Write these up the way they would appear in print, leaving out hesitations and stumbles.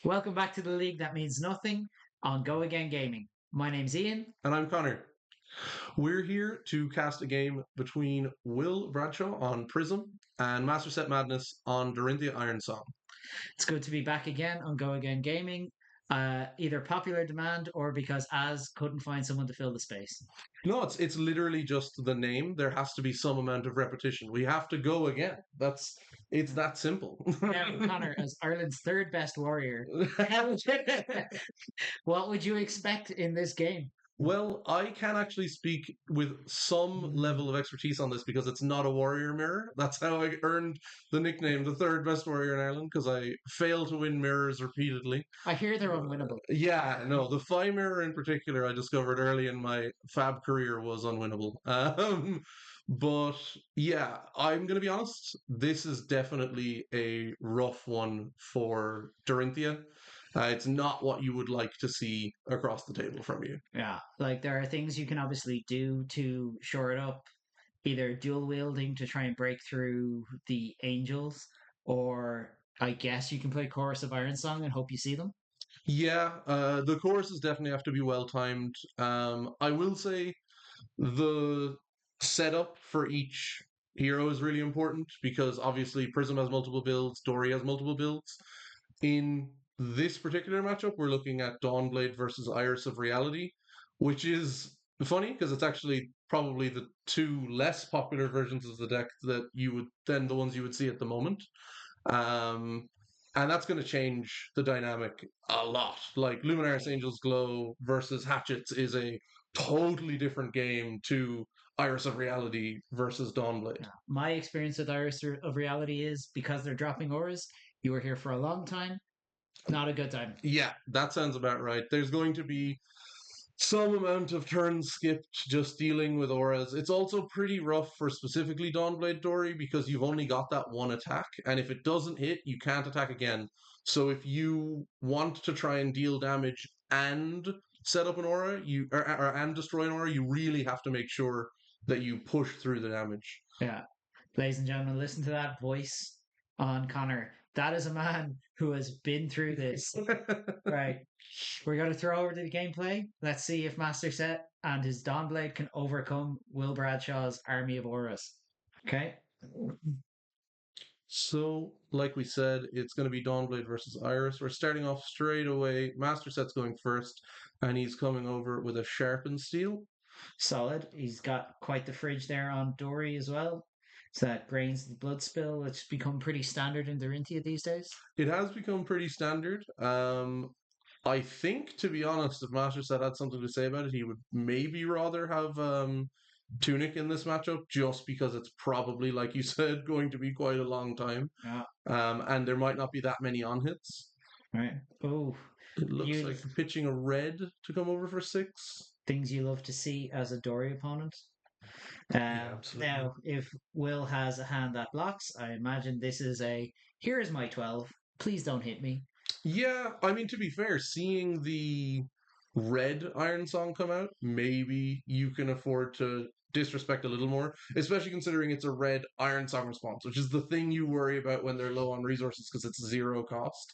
Welcome back to the league that means nothing on Go Again Gaming. My name's Ian. And I'm Connor. We're here to cast a game between Will Bradshaw on Prism and Master Set Madness on Dorinthia Iron Song. It's good to be back again on Go Again Gaming. Either popular demand or because Az couldn't find someone to fill the space. No, it's literally just the name. There has to be some amount of repetition. We have to go again. It's that simple. Now, Connor, as Ireland's third best warrior, what would you expect in this game? Well, I can actually speak with some level of expertise on this because it's not a warrior mirror. That's how I earned the nickname the third best warrior in Ireland, because I fail to win mirrors repeatedly. I hear they're unwinnable. Yeah, no, the Phi mirror in particular, I discovered early in my fab career was unwinnable. But yeah, I'm going to be honest, this is definitely a rough one for Dorinthia. It's not what you would like to see across the table from you. Yeah, like there are things you can obviously do to shore it up, either dual wielding to try and break through the angels, or I guess you can play Chorus of Iron Song and hope you see them. Yeah, the choruses definitely have to be well timed. I will say the setup for each hero is really important because obviously Prism has multiple builds, Dori has multiple builds. In this particular matchup, we're looking at Dawnblade versus Iris of Reality, which is funny because it's actually probably the two less popular versions of the deck that you would than the ones you would see at the moment. Um, and that's going to change the dynamic a lot. Like Luminaris Angels Glow versus Hatchets is a totally different game to Iris of Reality versus Dawnblade. My experience with Iris of Reality is because they're dropping auras, you were here for a long time, not a good time. Yeah, that sounds about right. There's going to be some amount of turns skipped just dealing with auras. It's also pretty rough for specifically Dawnblade Dory because you've only got that one attack, and if it doesn't hit, you can't attack again. So if you want to try and deal damage and set up an aura, and destroy an aura, you really have to make sure that you push through the damage. Yeah. Ladies and gentlemen, listen to that voice on Connor. That is a man who has been through this. Right. We're going to throw over to the gameplay. Let's see if Master Set and his Dawnblade can overcome Will Bradshaw's army of auras. Okay. So, like we said, it's going to be Dawnblade versus Iris. We're starting off straight away. Master Set's going first, and he's coming over with a Sharpened Steel. Solid. He's got quite the fridge there on Dori as well. So that grains the blood spill. It's become pretty standard in Dorinthia these days. It has become pretty standard. I think, to be honest, if Master Set had something to say about it, he would maybe rather have Tunic in this matchup, just because it's probably, like you said, going to be quite a long time. Yeah. And there might not be that many on hits. Right. Oh, It looks like pitching a red to come over for 6. Things you love to see as a Dori opponent. Yeah, absolutely. Now, if Will has a hand that blocks, I imagine this is a here is my 12. Please don't hit me. Yeah, I mean, to be fair, seeing the red Iron Song come out, maybe you can afford to disrespect a little more, especially considering it's a red Iron Song response, which is the thing you worry about when they're low on resources because it's 0 cost.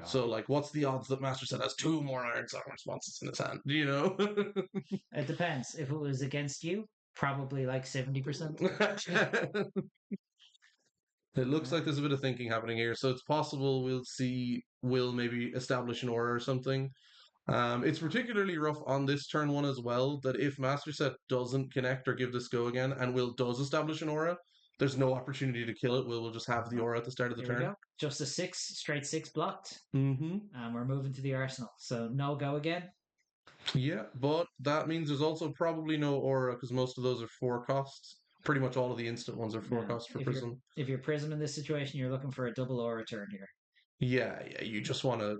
So, like, what's the odds that Master Set has 2 more Iron Song responses in his hand? You know? It depends. If it was against you, probably like 70%. It looks like there's a bit of thinking happening here, so it's possible we'll see Will maybe establish an aura or something. It's particularly rough on this turn one as well, that if Master Set doesn't connect or give this go again, and Will does establish an aura, there's no opportunity to kill it. Will will just have the aura at the start of the Here we turn. go. Just a 6, straight 6 blocked. Mm-hmm. And we're moving to the arsenal. So no go again. Yeah, but that means there's also probably no aura because most of those are 4 costs. Pretty much all of the instant ones are 4 costs for Prism. If you're Prism in this situation, you're looking for a double aura turn here. Yeah, you just want to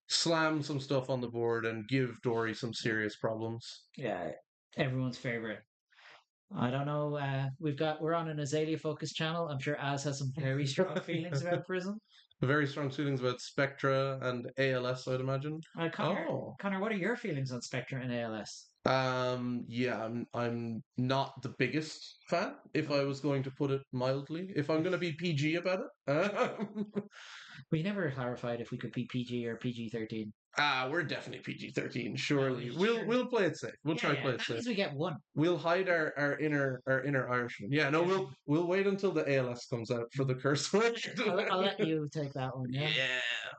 slam some stuff on the board and give Dory some serious problems. Yeah, everyone's favorite. I don't know. We're on an Azalea focused channel. I'm sure Az has some very strong feelings about Prism. Very strong feelings about Spectra and ALS, I'd imagine. Connor, what are your feelings on Spectre and ALS? Yeah, I'm not the biggest fan, if I was going to put it mildly. If I'm going to be PG about it, We never clarified if we could be PG or PG-13. we're definitely PG-13. Oh, Surely, we'll sure. we'll play it safe. We'll Yeah, try to yeah. play it That safe. means we get one. We'll hide our inner Irishman. Yeah, no, Yeah. we'll wait until the ALS comes out for the curse word. I'll let you take that one. Yeah. Yeah,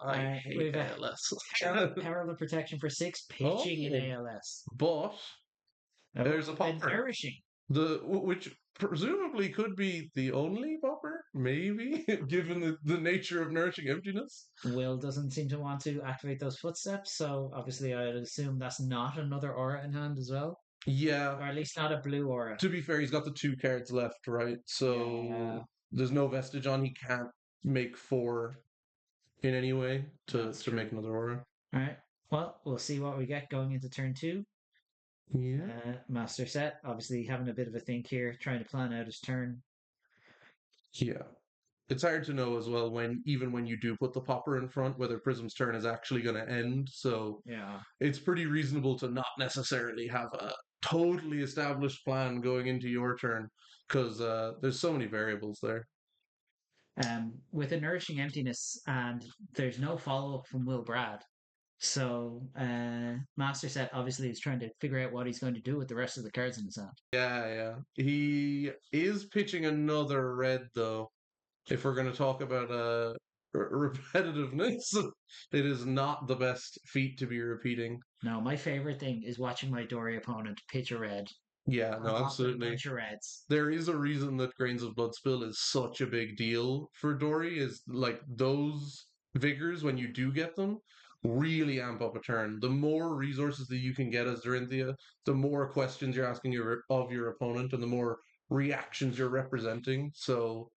All I right. hate We've ALS. Herald of Protection for 6, pitching in Oh, ALS. but Oh, there's a and popper. nourishing. Which presumably could be the only popper, maybe, given the nature of nourishing emptiness. Will doesn't seem to want to activate those footsteps, so obviously I'd assume that's not another aura in hand as well, Yeah, or at least not a blue aura. to be fair, he's got the two cards left, right? Yeah, So there's no vestige on. He can't make four in any way that's to make true. another aura. All right. Well, we'll see what we get going into turn 2. Yeah. Master set, obviously having a bit of a think here, trying to plan out his turn. Yeah. It's hard to know as well when even when you do put the popper in front whether Prism's turn is actually going to end. So Yeah. it's pretty reasonable to not necessarily have a totally established plan going into your turn because there's so many variables there. With a nourishing emptiness, and there's no follow up from Will Brad. So Master Set obviously is trying to figure out what he's going to do with the rest of the cards in his hand. Yeah, yeah. He is pitching another red though. If we're going to talk about repetitiveness, it is not the best feat to be repeating. Now, my favorite thing is watching my Dori opponent pitch a red, Yeah, no, off with a absolutely. bunch of reds. There is a reason that Grains of Blood Spill is such a big deal for Dory, is like those vigors, when you do get them, really amp up a turn. The more resources that you can get as Dorinthia, the more questions you're asking of your opponent and the more reactions you're representing. So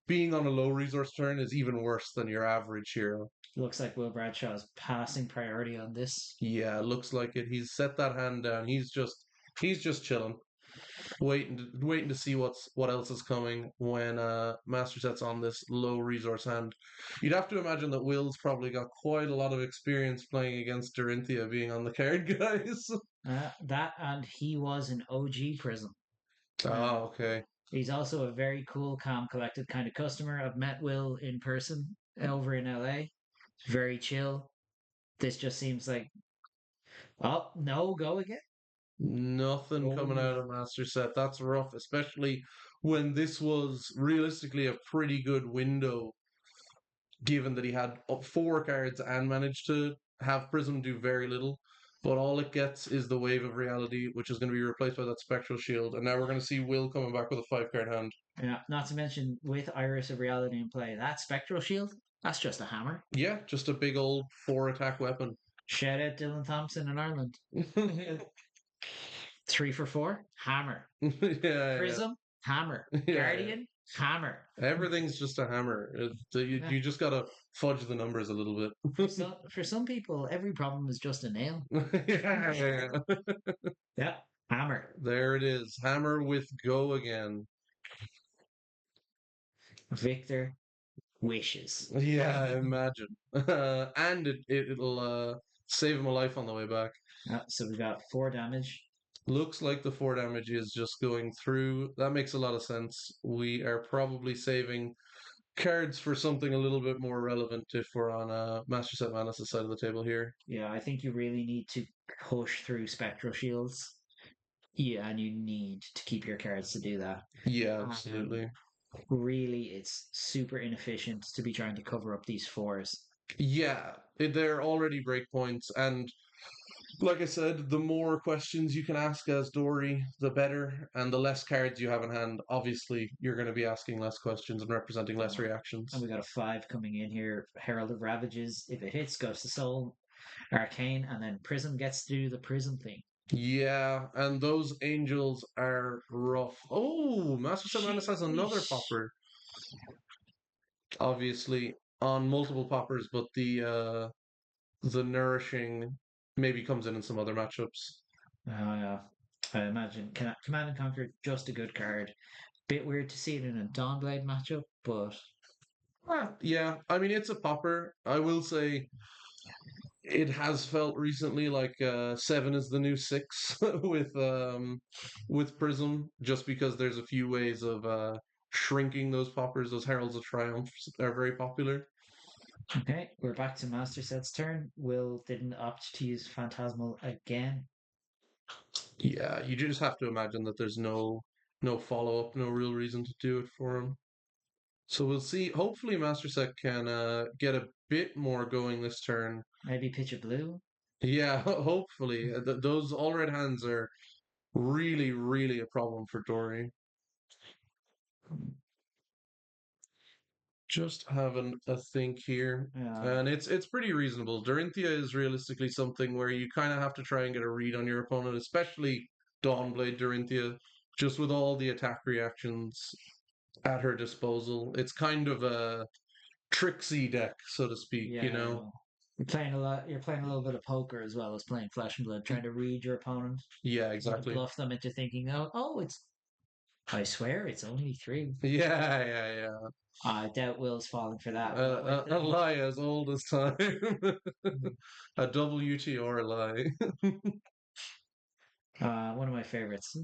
being on a low resource turn is even worse than your average hero. Looks like Will Bradshaw's passing priority on this. Yeah, looks like it. He's set that hand down. He's just chilling, waiting to see what else is coming when Master Set's on this low resource hand. You'd have to imagine that Will's probably got quite a lot of experience playing against Dorinthia being on the card, guys. That and he was an OG Prism. Uh, Oh, okay. he's also a very cool, calm, collected kind of customer. I've met Will in person over in LA. Very chill. This just seems like, oh, no, go again. Nothing coming Oh, out of Master Set. That's rough, especially when this was realistically a pretty good window given that he had four cards and managed to have Prism do very little. But all it gets is the Wave of Reality, which is going to be replaced by that Spectral Shield. And now we're going to see Will coming back with a 5 card hand. yeah. Not to mention with Iris of Reality in play, that Spectral Shield, that's just a hammer. Yeah, just a big old 4 attack weapon. Shout out Dylan Thompson in Ireland. 3 for 4, hammer. Yeah, Prism, hammer. yeah, yeah. Guardian, hammer. Everything's just a hammer. You, Yeah. you just got to fudge the numbers a little bit. For some people, every problem is just a nail. Yeah. Yeah, hammer. There it is. Hammer with go again. Victor wishes. Yeah, I imagine. And it'll save him a life on the way back. So we've got 4 damage. Looks like the 4 damage is just going through. That makes a lot of sense. We are probably saving cards for something a little bit more relevant if we're on Master Set Manus' side of the table here. Yeah, I think you really need to push through Spectral Shields. Yeah, and you need to keep your cards to do that. Yeah, absolutely. Really, it's super inefficient to be trying to cover up these 4s. Yeah, they're already breakpoints, and like I said, the more questions you can ask as Dory, the better, and the less cards you have in hand, obviously, you're going to be asking less questions and representing less reactions. And we got a 5 coming in here. Herald of Ravages. If it hits, goes to Soul, Arcane, and then Prism gets to do the Prism thing. Yeah, and those angels are rough. Oh, Master Set Manus has another Sheesh. popper. Obviously, on multiple poppers, but the nourishing maybe comes in some other matchups. Yeah. I imagine Command and Conquer, just a good card. Bit weird to see it in a Dawnblade matchup, but Yeah, I mean it's a popper. I will say it has felt recently like seven is the new six with Prism, just because there's a few ways of shrinking those poppers. Those Heralds of Triumph are very popular. Okay, we're back to Master Set's turn. Will didn't opt to use Phantasmal again. Yeah, you just have to imagine that there's no follow up, no real reason to do it for him. So we'll see. Hopefully, Master Set can get a bit more going this turn. Maybe pitch a blue. Yeah, hopefully. Those all red hands are really, really a problem for Dori. Just having a think here. Yeah, And it's pretty reasonable. Dorinthia is realistically something where you kind of have to try and get a read on your opponent, especially Dawnblade Dorinthia, just with all the attack reactions at her disposal. It's kind of a tricksy deck, so to speak, you yeah. know? You're playing a lot. You're playing a little bit of poker as well as playing Flesh and Blood, trying to read your opponent, Yeah, trying to exactly. bluff them into thinking, oh, it's. I swear it's only three. Yeah, yeah, yeah. I doubt Will's falling for that. But with A lie as old as time. the A WTR lie. one of my favorites,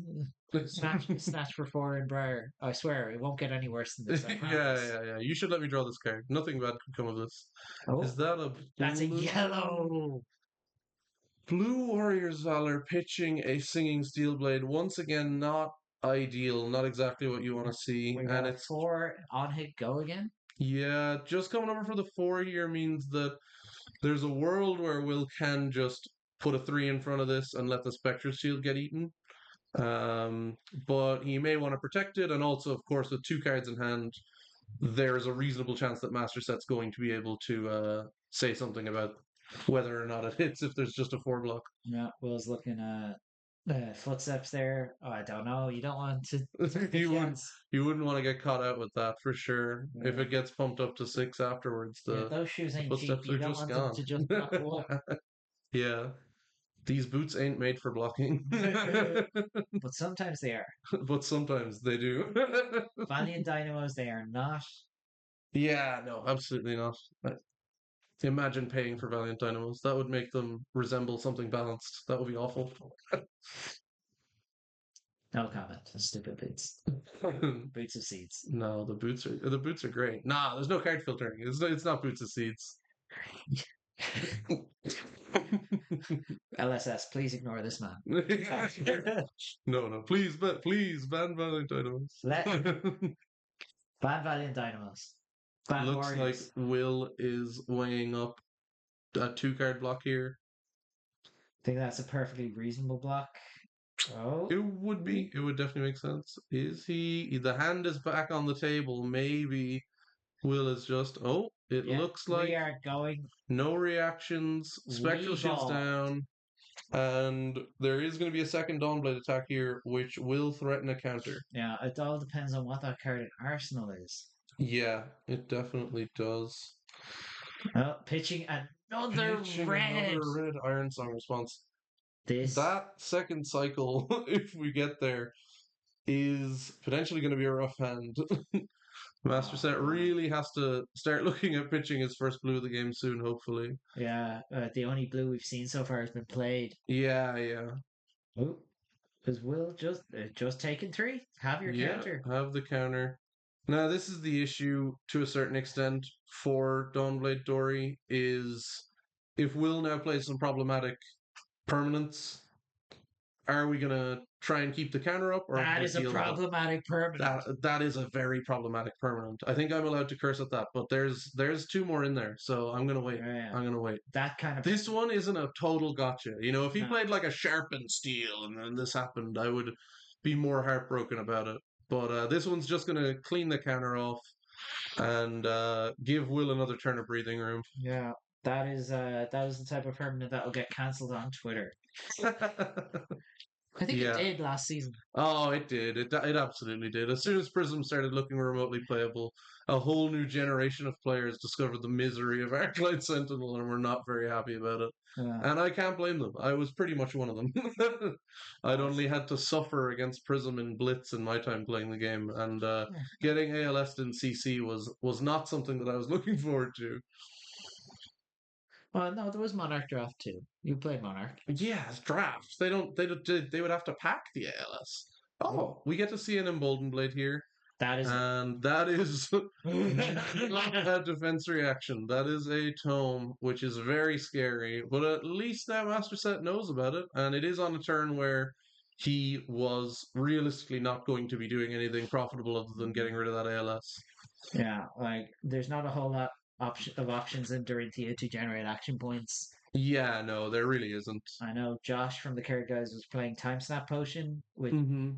snatch for four in Briar. I swear it won't get any worse than this. I Yeah, promise. yeah, yeah. You should let me draw this card. Nothing bad could come of this. Is Oh, that a that's a blue? yellow. Blue Warrior's Valor pitching a Singing Steelblade. Once again, not ideal. Not exactly what you want to see. We got And a it's, four on hit go again. yeah, just coming over for the four here means that there's a world where Will can just put a three in front of this and let the Spectre Shield get eaten. Um, but he may want to protect it, and also, of course, with two cards in hand, there's a reasonable chance that Master Set's going to be able to say something about whether or not it hits if there's just a four block. Yeah, Will's looking at footsteps there. Oh, I don't know. You don't want to take a you would chance. you wouldn't want to get caught out with that for sure. If Yeah, it gets pumped up to six afterwards, yeah. the Those shoes ain't cheap. footsteps You are don't just want them gone. to just not go up. Yeah, these boots ain't made for blocking, But sometimes they are. but sometimes they do. Valiant Dynamos, they are not. Yeah, no, absolutely not. Imagine paying for Valiant Dynamos. That would make them resemble something balanced. That would be awful. No comment. Stupid boots. Boots of seeds. No, the boots are great. Nah, there's no card filtering. It's not boots of seeds. LSS, please ignore this man. No, no, please ban Valiant Dynamos. Let ban Valiant Dynamos. Ban Looks like Warriors. Will is weighing up a two-card block here. I think that's a perfectly reasonable block. Oh, It would be. It would definitely make sense. Is he? The hand is back on the table. Maybe Will is just. Oh, it yeah. looks We like are going no reactions. Spectral Shield's Weeball. down. And there is going to be a second Dawnblade attack here, which will threaten a counter. Yeah, it all depends on what that card in Arsenal is. Yeah, it definitely does. Oh, pitching another Pitching red. another red Iron Song response. This, That second cycle, if we get there, is potentially going to be a rough hand. Master oh Set man, really has to start looking at pitching his first blue of the game soon, hopefully. yeah. The only blue we've seen so far has been played. Yeah, yeah. Oh, because Will just taken three. Have your Yeah, counter. have the counter. Now, this is the issue to a certain extent for Dawnblade Dory is if Will now plays some problematic permanents, are we gonna try and keep the counter up or That is a deal with it? problematic permanent. That is a very problematic permanent. I think I'm allowed to curse at that, but there's two more in there, so I'm gonna wait. Yeah, I'm gonna wait. that kind of This one isn't a total gotcha. You know, if he no. played like a sharpened steel and then this happened, I would be more heartbroken about it. But this one's just gonna clean the counter off and give Will another turn of breathing room. Yeah, that is the type of permanent that will get cancelled on Twitter. I think it Yeah. did last season. Oh, it did. It absolutely did. As soon as Prism started looking remotely playable, a whole new generation of players discovered the misery of Arclight Sentinel and were not very happy about it. Yeah. And I can't blame them. I was pretty much one of them. I'd only had to suffer against Prism in Blitz in my time playing the game, and getting ALS in CC was not something that I was looking forward to. Oh no, there was Monarch Draft too. You played Monarch. Yeah, it's drafts. They would have to pack the ALS. Oh, Oh, we get to see an Emboldened Blade here. that is it. And that is not a defense reaction. That is a tome, which is very scary. But at least now Master Set knows about it, and it is on a turn where he was realistically not going to be doing anything profitable other than getting rid of that ALS. Yeah, like there's not a whole lot of options in Dorinthia to generate action points. Yeah, no, there really isn't. I know Josh from the Card Guys was playing Time Snap Potion, which hmm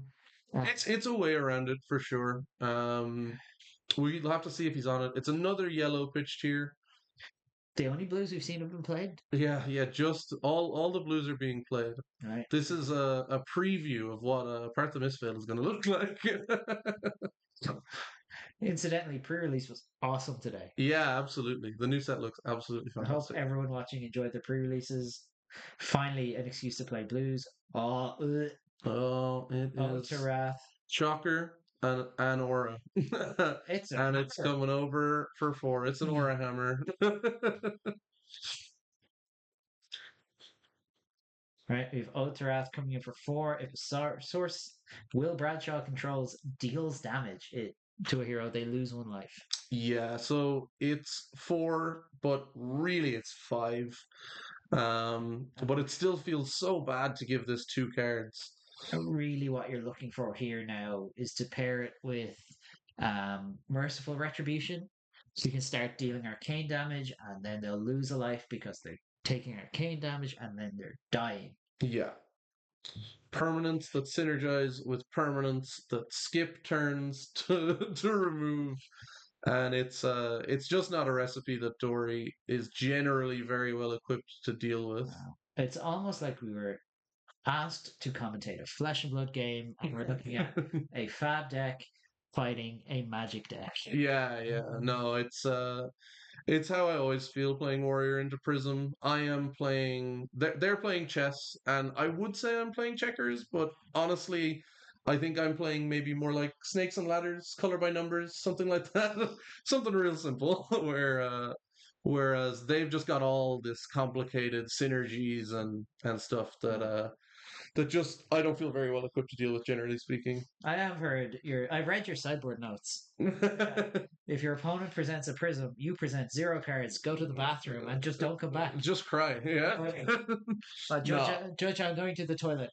uh, It's a way around it for sure. We'll have to see if he's on it. It's another yellow pitched here. the only blues we've seen have been played. Yeah, yeah, just all the blues are being played. Right. This is a preview of what Part of Misfit is going to look like. Incidentally, pre-release was awesome today. Yeah, absolutely. The new set looks absolutely I hope fantastic. everyone watching enjoyed the pre-releases. Finally, an excuse to play blues. Oh, Oh, it oh, to is Wrath. Shocker and an Aura. It's a And it's hammer. coming over for 4. It's an Aura Hammer. Right, we have Ode to Wrath coming in for 4. If a source Will Bradshaw controls deals damage to a hero, they lose 1 life. Yeah, so it's 4, but really it's 5. But it still feels so bad to give this 2 cards. Really, what you're looking for here now is to pair it with Merciful Retribution. So you can start dealing arcane damage, and then they'll lose a life because they're taking arcane damage, and then they're dying. Yeah. Permanents that synergize with permanents that skip turns to remove. And it's just not a recipe that Dori is generally very well equipped to deal with. It's almost like we were asked to commentate a Flesh and Blood game, and we're looking at a Fab deck fighting a Magic deck. Yeah, yeah. No, it's how I always feel playing Warrior into Prism. I am playing they're playing chess, and I would say I'm playing checkers, but honestly, I think I'm playing maybe more like snakes and ladders, color by numbers, something like that. Something real simple whereas they've just got all this complicated synergies and stuff that just I don't feel very well equipped to deal with, generally speaking. I've read your sideboard notes. If your opponent presents a prism, you present 0 cards, go to the bathroom, and just don't come back. Just cry, yeah. Judge, No. Judge, I'm going to the toilet.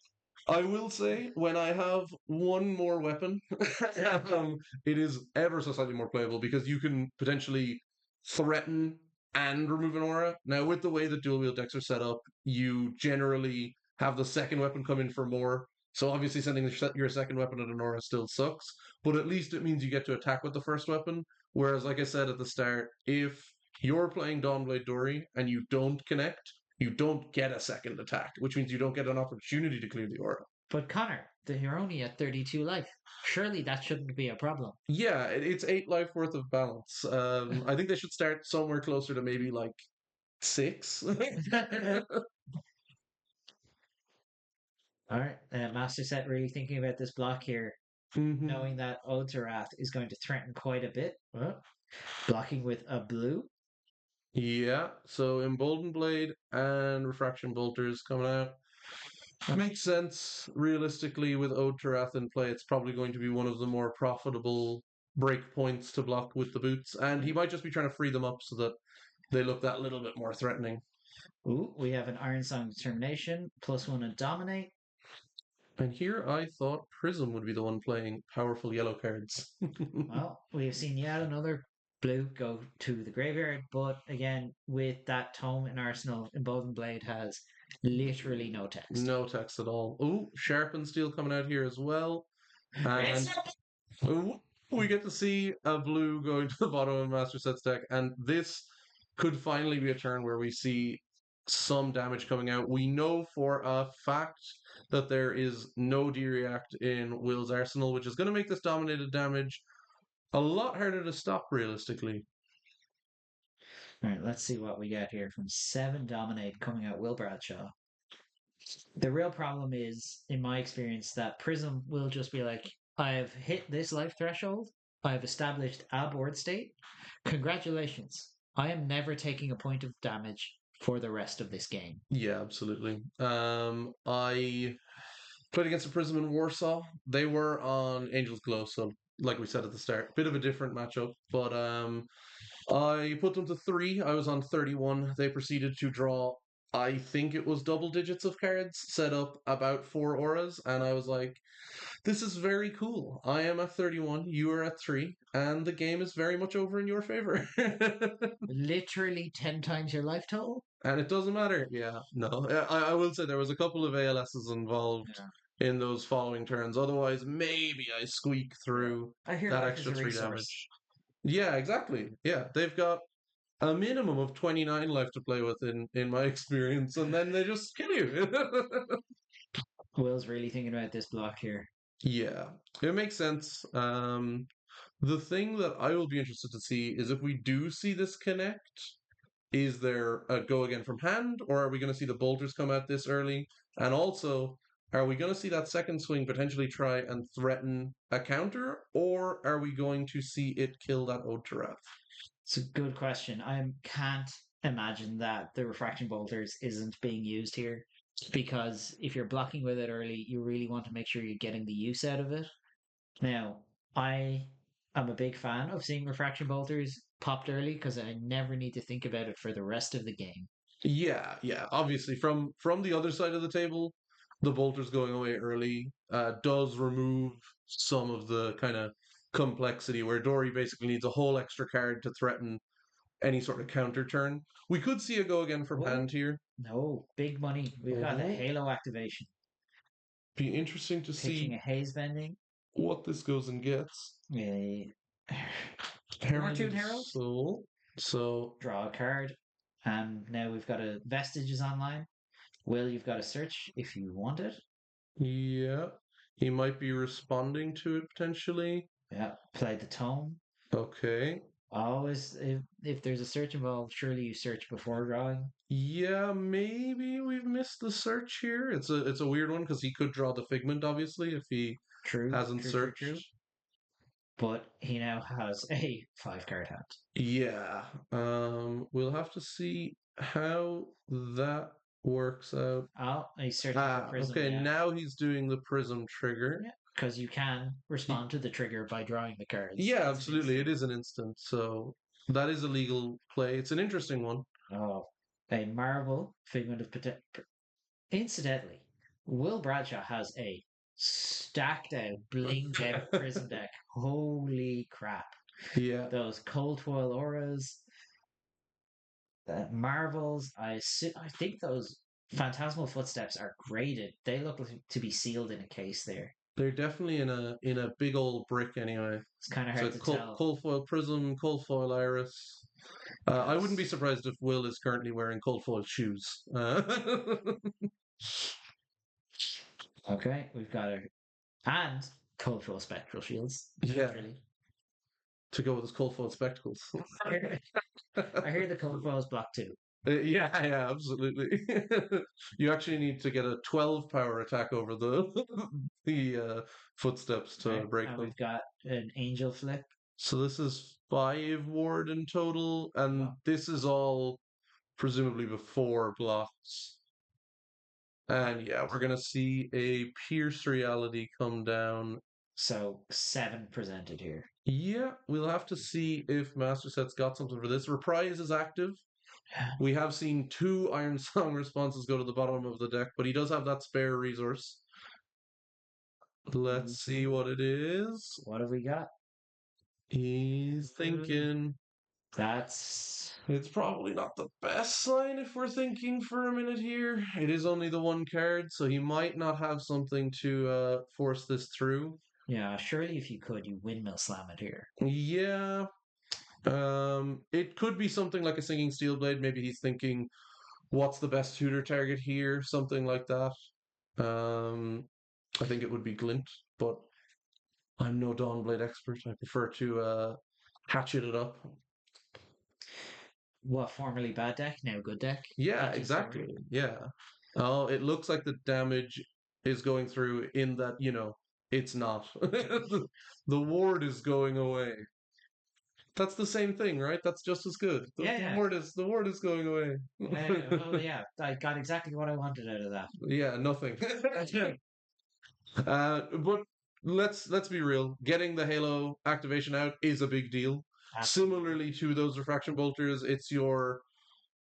I will say, when I have one more weapon, it is ever so slightly more playable because you can potentially threaten and remove an aura. Now, with the way that dual wield decks are set up, you generally have the second weapon come in for more. So obviously, sending your second weapon at an aura still sucks, but at least it means you get to attack with the first weapon. Whereas, like I said at the start, if you're playing Dawnblade Dory and you don't connect, you don't get a second attack, which means you don't get an opportunity to clear the aura. But Connor, you're only at 32 life. Surely that shouldn't be a problem. Yeah, it's 8 life worth of balance. I think they should start somewhere closer to maybe like 6. All right, Master Set really thinking about this block here, knowing that Ode to Wrath is going to threaten quite a bit. Blocking with a blue. Yeah, so Emboldened Blade and Refraction Bolters coming out. Makes sense. Realistically, with Ode to Wrath in play, it's probably going to be one of the more profitable break points to block with the boots, and he might just be trying to free them up so that they look that little bit more threatening. Ooh, we have an Iron Song Determination, +1 and Dominate. And here I thought Prism would be the one playing powerful yellow cards. Well, we have seen yet another blue go to the graveyard, but again, with that tome in Arsenal, Emboldened Blade has literally no text. No text at all. Ooh, Sharpen Steel coming out here as well. And ooh, we get to see a blue going to the bottom of Master Set's deck. And this could finally be a turn where we see some damage coming out. We know for a fact that there is no D-React in Will's arsenal, which is going to make this dominated damage a lot harder to stop realistically. All right, let's see what we get here from 7 Dominate coming out Will Bradshaw. The real problem is, in my experience, that Prism will just be like, I've hit this life threshold, I've established a board state. Congratulations. I am never taking a point of damage for the rest of this game. Yeah, absolutely. I played against the Prism in Warsaw. They were on Angel's Glow, so like we said at the start, bit of a different matchup. But I put them to three. I was on 31. They proceeded to draw. I think it was double digits of cards, set up about four auras, and I was like, this is very cool. I am at 31, you are at three, and the game is very much over in your favor. Literally 10 times your life total? And it doesn't matter. Yeah, no. I will say there was a couple of ALSs involved Yeah. in those following turns. Otherwise, maybe I squeak Yeah. through I hear that life is extra a three resource. damage. Yeah, exactly. Yeah, they've got a minimum of 29 left to play with in my experience, and then they just kill you. Will's really thinking about this block here. Yeah, it makes sense. The thing that I will be interested to see is if we do see this connect, is there a go again from hand, or are we going to see the bolters come out this early? And also, are we going to see that second swing potentially try and threaten a counter, or are we going to see it kill that Ode to Wrath? It's a good question. I can't imagine that the refraction bolters isn't being used here because if you're blocking with it early, you really want to make sure you're getting the use out of it. Now, I am a big fan of seeing refraction bolters popped early because I never need to think about it for the rest of the game. Yeah, yeah. Obviously, from the other side of the table, the bolters going away early does remove some of the kind of complexity where Dori basically needs a whole extra card to threaten any sort of counter turn. We could see a go again from Oh, hand here. no, big money. We've got a Mhm. Halo activation. Be interesting to Pitching see a haze bending. what this goes and gets. A Herald of Fortune the Herald. Soul. So, Draw a card. And now we've got a Vestiges online. Will, you've got a search if you want it. yeah, he might be responding to it potentially. Yeah, play the tome. Okay. Always, if there's a search involved, surely you search before drawing. Yeah, maybe we've missed the search here. It's a weird one because he could draw the Figment, obviously, if he True, hasn't true, true, true. searched. But he now has a 5 card hand. Yeah. We'll have to see how that works out. Oh, he's searching for Ah, Prism, okay, yeah. now he's doing the Prism trigger. Yeah, because you can He, respond to the trigger by drawing the cards. yeah, It's an absolutely. It instant. is an instant, so that is a legal play. It's an interesting one. Oh, a Marvel figment of potential. Incidentally, Will Bradshaw has a stacked out, blinged out Prism deck. Holy crap. Yeah, Those cold foil auras, marvels. I think those phantasmal footsteps are graded. They look like to be sealed in a case there. they're definitely in a big old brick anyway. It's kind of So hard to tell cold foil prism, cold foil iris. I wouldn't be because surprised if Will is currently wearing cold foil shoes. okay, we've got a and cold foil spectral shields Yeah, naturally. to go with his cold foil spectacles. I hear the cold foils block too. Yeah, yeah, absolutely. You actually need to get a 12 power attack over the the footsteps to Okay, break and them. we've got an angel flip. So this is 5 ward in total, and Well, this is all presumably before blocks. And yeah, we're gonna see a Pierce reality come down. so 7 presented here. Yeah, we'll have to see if Master Set's got something for this. Reprise is active. We have seen 2 Iron Song responses go to the bottom of the deck, but he does have that spare resource. Let's see what it is. What have we got? He's thinking. That's It's probably not the best sign if we're thinking for a minute here. It is only the 1 card, so he might not have something to force this through. yeah. Surely, if you could, you windmill slam it here. Yeah. It could be something like a Singing Steel Blade. Maybe he's thinking, what's the best tutor target here? Something like that. Um, I think it would be Glint, but I'm no Dawnblade expert. I prefer to hatchet it up. What formerly bad deck, now good deck. Yeah, Hatchet story. exactly. Yeah. Oh, it looks like the damage is going through in that, it's not. The ward is going away. That's the same thing, right? That's just as good. The, Yeah, the yeah. word is the word is going away. Well, yeah. I got exactly what I wanted out of that. Yeah, nothing. But let's be real. Getting the Halo activation out is a big deal. Absolutely. Similarly to those refraction bolters, it's your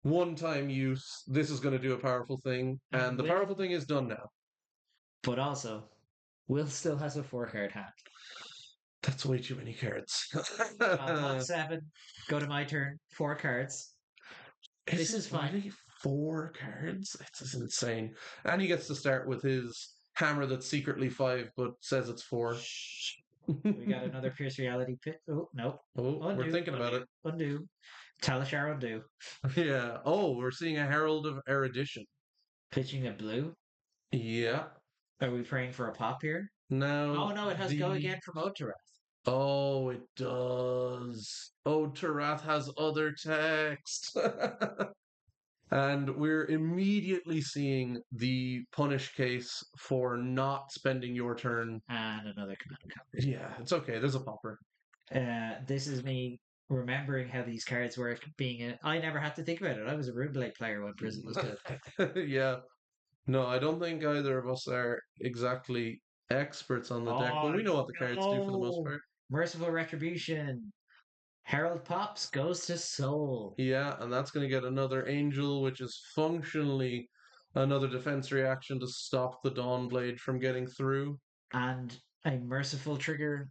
one-time use. This is going to do a powerful thing, and And the powerful thing is done now. but also, Will still has a 4 card hand. That's way too many cards. Block 7. Go to my turn. 4 cards. Is This it is fine. really 4 cards? It's insane. And he gets to start with his hammer that's secretly 5 but says it's 4. Shh. We got another Pierce Reality pit. Oh, no. Oh, we're Undo, thinking about undo, it. undo. Talishar undo. Yeah. Oh, we're seeing a Herald of Erudition. Pitching a blue. Yeah. Are we praying for a pop here? Oh Now no, it has go the again from Otarath. oh, it does. Oh, Tarath has other text. And we're immediately seeing the punish case for not spending your turn. And another command Yeah, it's okay. There's a popper. This is me remembering how these cards work. I never had to think about it. I was a Runeblade player when Prism was good. Yeah. No, I don't think either of us are exactly experts on the deck, but Oh we know what the cards do for the most no! part. Merciful Retribution. Herald Pops goes to Soul. Yeah, and that's going to get another Angel, which is functionally another defense reaction to stop the Dawnblade from getting through. And a Merciful trigger,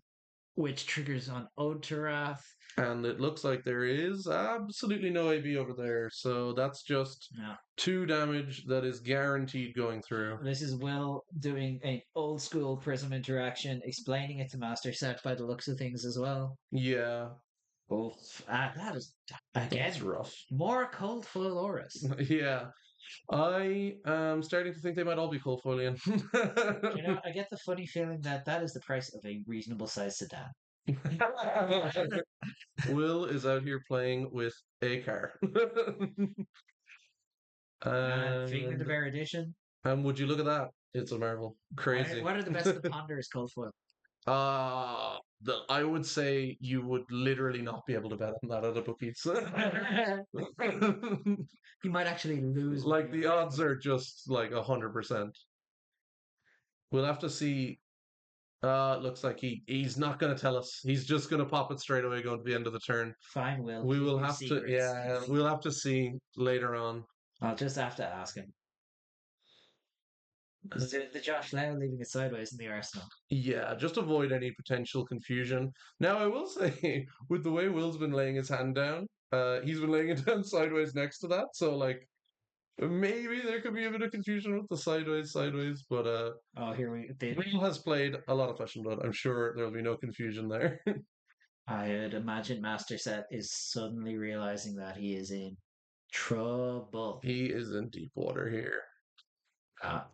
which triggers on Otarath. And it looks like there is absolutely no AB over there, so that's just No. 2 damage that is guaranteed going through. This is Will doing an old school Prism interaction, explaining it to Master Set by the looks of things as well. Yeah, Oh, that is that's again rough. more cold foil auras. Yeah, I am starting to think they might all be cold folian. I get the funny feeling that that is the price of a reasonable sized sedan. Will is out here playing with a car. And Figment of and Erudition. and would you look at that? It's a marvel. Crazy. What are the best of the Ponders cold foil? I would say you would literally not be able to bet on that at a bookies. You might actually lose Like money the odds are just like 100%. We'll have to see. It looks like he's not going to tell us. He's just going to pop it straight away going to the end of the turn. Fine, Will. We Keep will your have to, secrets. yeah, we'll have to see later on. I'll just have to ask him. Because the Josh Lau leaving it sideways in the Arsenal. Yeah, just avoid any potential confusion. Now, I will say, with the way Will's been laying his hand down, he's been laying it down sideways next to that. So, like, maybe there could be a bit of confusion with the sideways, but Oh, here we Will has played a lot of Flesh and Blood. I'm sure there will be no confusion there. I would imagine Master Set is suddenly realizing that he is in trouble. He is in deep water here.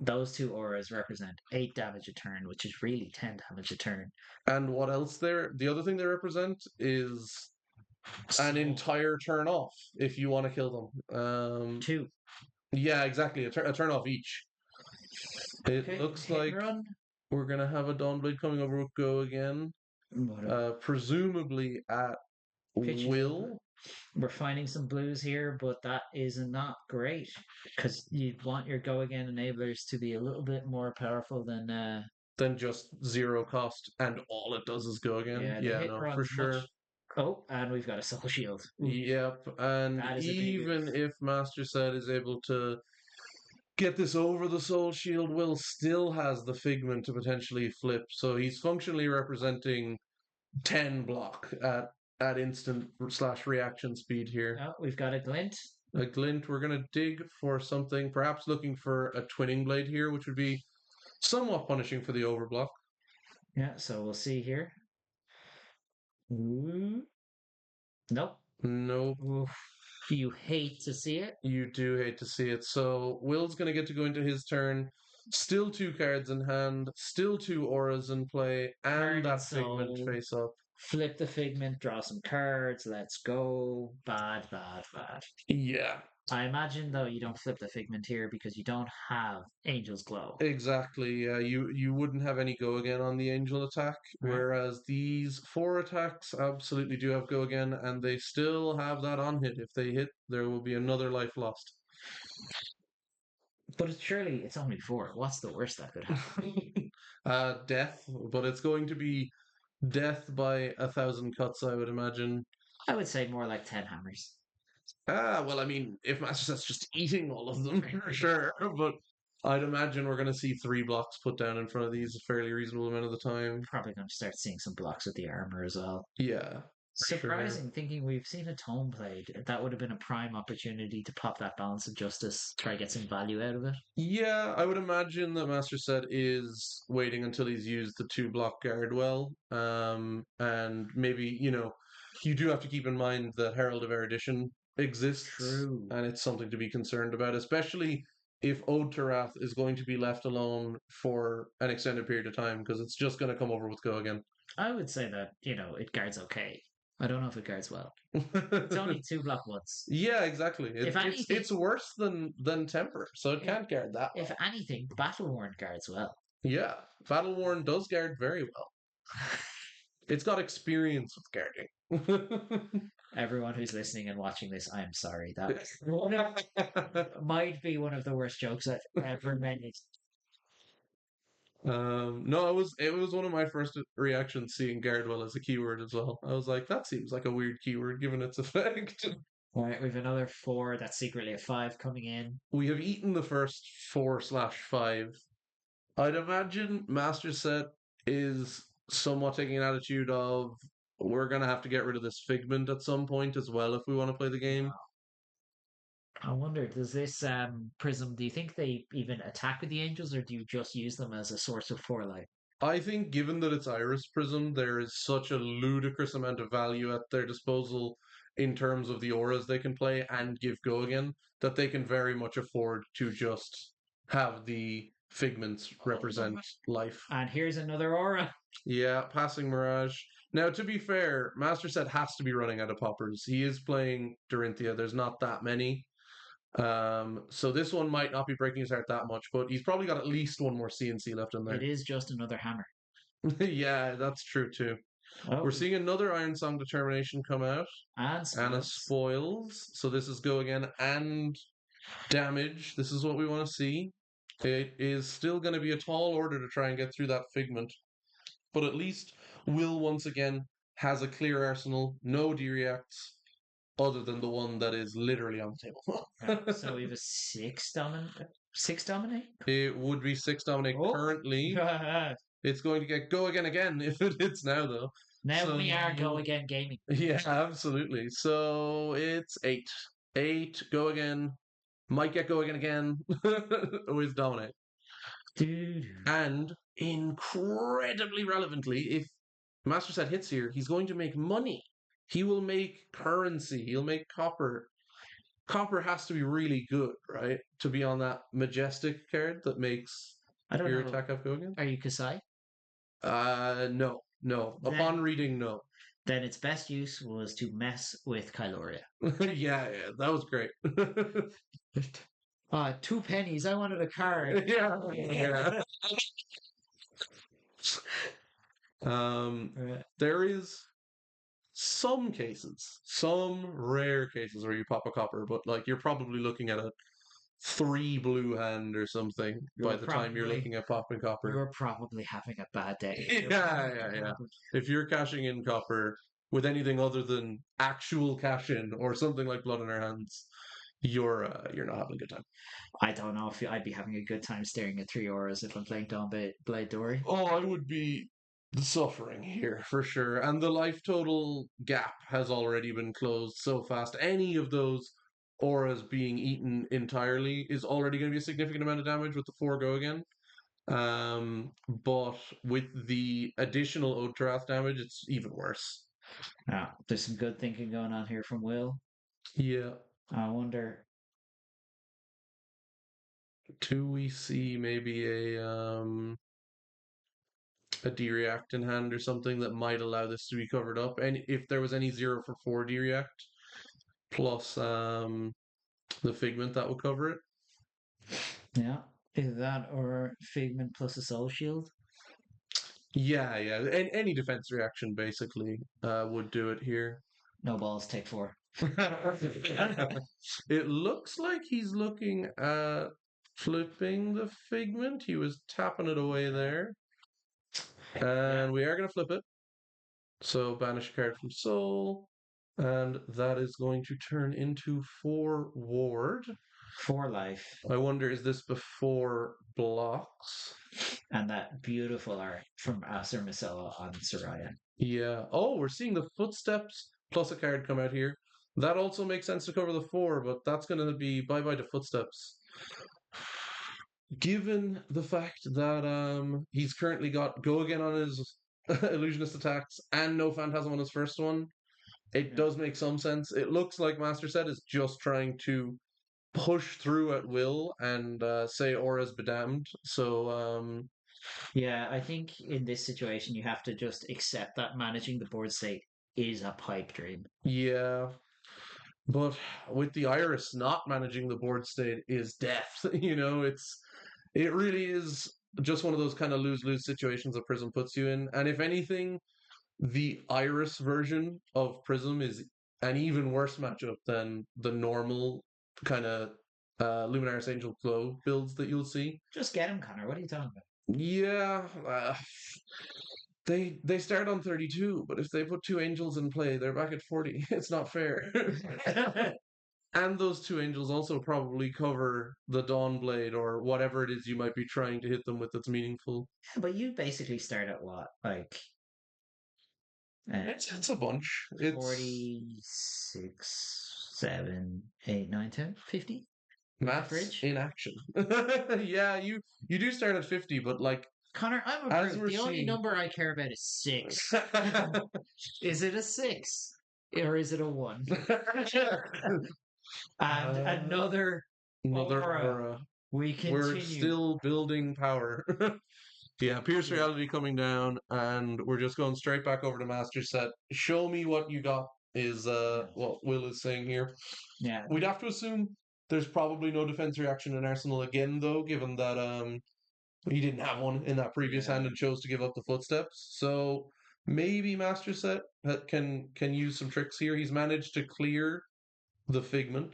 Those 2 auras represent 8 damage a turn, which is really 10 damage a turn. And what else there? The other thing they represent is an entire turn off if you want to kill them. 2. Yeah, exactly. A turn off each. It Okay, looks hit like and run. we're gonna have a Dawnblade coming over with Go again. Presumably at Pitch will. We're finding some blues here, but that is not great because you want your go again enablers to be a little bit more powerful Than just 0 cost, and all it does is go again. Yeah, no, for sure. Oh, and we've got a soul shield. Yep, and even if Master Set is able to get this over the soul shield, Will still has the figment to potentially flip, so he's functionally representing 10 block at instant / reaction speed here. Oh, we've got a glint. A glint. We're gonna dig for something, perhaps looking for a twinning blade here, which would be somewhat punishing for the overblock. Yeah, so we'll see here. Nope. Nope. Oof. You hate to see it. You do hate to see it. So Will's going to get to go into his turn. Still 2 cards in hand. Still 2 auras in play. And that figment face up. Flip the figment, draw some cards. Let's go. Bad. Yeah. I imagine though you don't flip the figment here because you don't have Angel's Glow, Exactly. Yeah, you wouldn't have any go again on the angel attack, right? whereas these four attacks absolutely do have go again, and they still have that on hit. If they hit, there will be another life lost. But surely it's only four. What's the worst that could happen? Death, but it's going to be death by 1,000 cuts, I would imagine. I would say more like 10 hammers. Well, I mean, if Master Set's just eating all of them, for sure, but I'd imagine we're going to see 3 blocks put down in front of these a fairly reasonable amount of the time. Probably going to start seeing some blocks with the armor as well. Yeah, for sure. Surprising, thinking we've seen a tome played. That would have been a prime opportunity to pop that balance of justice, try to get some value out of it. Yeah, I would imagine that Master Set is waiting until he's used the 2 block guard well. And maybe, you do have to keep in mind that Herald of Erudition exists, True. and it's something to be concerned about, especially if Ode to Wrath is going to be left alone for an extended period of time, because it's just going to come over with Go again. I would say that, it guards okay. I don't know if it guards well. It's only 2 block once. Yeah, exactly. If anything, It's worse than Temper, so it if, can't guard that if well. anything, Battle Worn guards well. Yeah, Battle Worn does guard very well. It's got experience with guarding. Everyone who's listening and watching this, I'm sorry. That might be one of the worst jokes I've ever made. No, it was one of my first reactions seeing Gardwell as a keyword as well. I was like, that seems like a weird keyword given its effect. All right, we have another 4 that's secretly a 5 coming in. We have eaten the first 4/5. I'd imagine Master Set is somewhat taking an attitude of we're gonna have to get rid of this figment at some point as well if we want to play the game. I wonder, does this Prism, do you think they even attack with the angels or do you just use them as a source of 4 life? I think given that it's Iris Prism, there is such a ludicrous amount of value at their disposal in terms of the auras they can play and give go again that they can very much afford to just have the figments represent life. And here's another aura. Yeah, passing Mirage. Now, to be fair, Master Set has to be running out of poppers. He is playing Dorinthia. There's not that many. So this one might not be breaking his heart that much, but he's probably got at least one more CNC left in It there. is just another hammer. Yeah, that's true too. Oh, We're seeing another Iron Song Determination come out. and Anna spoils. spoils. So this is go again and damage. This is what we want to see. It is still going to be a tall order to try and get through that figment. But at least Will once again has a clear arsenal, no D-reacts, other than the one that is literally on the Right, so table. we have a 6 dominate? It would be 6 dominate Oh, currently. It's going to get go again if it hits now though. now we are go again gaming. Yeah, absolutely. So it's 8. 8, go again. Might get go again with dominate. Dude. And incredibly relevantly, if Master Set hits here, he's going to make money. He will make currency. He'll make copper. Copper has to be really good, right? To be on that majestic card that makes I don't your know. attack up go again. Are you Kasai? No. Then- Upon reading, no. Then its best use was to mess with Kyloria. Yeah, that was great. 2 pennies. I wanted a card. Yeah. There is some cases, some rare cases where you pop a copper, but like you're probably looking at a 3 blue hand or something by the time you're looking at popping copper. You're probably having a bad day. Yeah. If you're cashing in copper with anything other than actual cash in or something like blood in our hands, you're not having a good time. I don't know if I'd be having a good time staring at 3 auras if I'm playing Blade Dori. Oh, I would be suffering here for sure. And the life total gap has already been closed so fast. Any of those auras being eaten entirely is already going to be a significant amount of damage with the 4 go again. But with the additional Ode to Wrath damage, it's even worse. Now, there's some good thinking going on here from Will. Yeah. I wonder. Do we see maybe a D-react in hand or something that might allow this to be covered up? And if there was any 0 for 4 D-react plus the Figment that will cover it. Yeah. Either that or Figment plus a Soul Shield. Yeah, yeah. Any defense reaction basically would do it here. No balls, take 4. It looks like he's looking at flipping the Figment. He was tapping it away there. Yeah. And we are going to flip it. So banish a card from Soul. And that is going to turn into 4 ward. 4 life. I wonder, is this before blocks? And that beautiful art from Acer Micella on Soraya. Yeah. Oh, we're seeing the footsteps plus a card come out here. That also makes sense to cover the 4, but that's going to be bye-bye to footsteps. Given the fact that he's currently got go again on his illusionist attacks and no phantasm on his first one, it does make some sense. It looks like Master Set is just trying to push through at will and say Aura's bedamned. So Yeah, I think in this situation you have to just accept that managing the board state is a pipe dream. yeah. But with the Iris not managing the board state is death. It really is just one of those kind of lose-lose situations that Prism puts you in. And if anything, the Iris version of Prism is an even worse matchup than the normal kind of Luminaris Angel Glow builds that you'll see. Just get him, Connor. What are you talking about? Yeah, they start on 32, but if they put 2 angels in play, they're back at 40. It's not fair. And those 2 angels also probably cover the Dawnblade or whatever it is you might be trying to hit them with that's meaningful. But you basically start at what? Like It's a bunch. It's 46, 7, 8, 9, 10, 50? maths Fridge? in action. Yeah, you do start at 50, but like Connor, I'm a as brute. we're The only seeing, number I care about is 6. Is it a 6? Or is it a 1? And another another aura. aura. We We're continue. still building power. Yeah, Pierce Yeah. Reality coming down, and we're just going straight back over to Master Set. Show me what you got is Yeah. what Will is saying here. Yeah. We'd have to assume there's probably no defense reaction in Arsenal again, though, given that he didn't have one in that previous Yeah. hand and chose to give up the footsteps. So maybe Master Set can use some tricks here. He's managed to clear the Figment.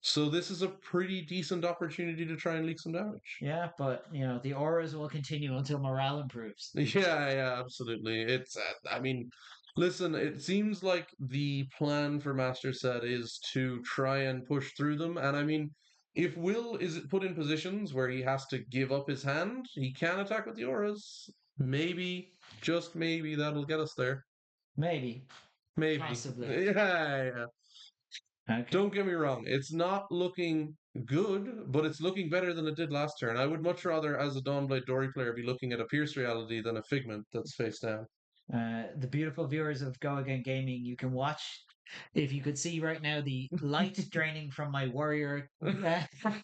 So this is a pretty decent opportunity to try and leak some damage. Yeah, but the auras will continue until morale improves. Yeah, yeah, absolutely. I mean, listen, it seems like the plan for Master Set is to try and push through them. And I mean, if Will is put in positions where he has to give up his hand, he can attack with the auras. Maybe, just maybe, that'll get us there. Maybe. Maybe. Possibly. Yeah, yeah. Okay. Don't get me wrong, it's not looking good, but it's looking better than it did last turn. I would much rather, as a Dawnblade Dori player, be looking at a Pierce Reality than a Figment that's face down. The beautiful viewers of Go Again Gaming, you can watch, if you could see right now, the light draining from my warrior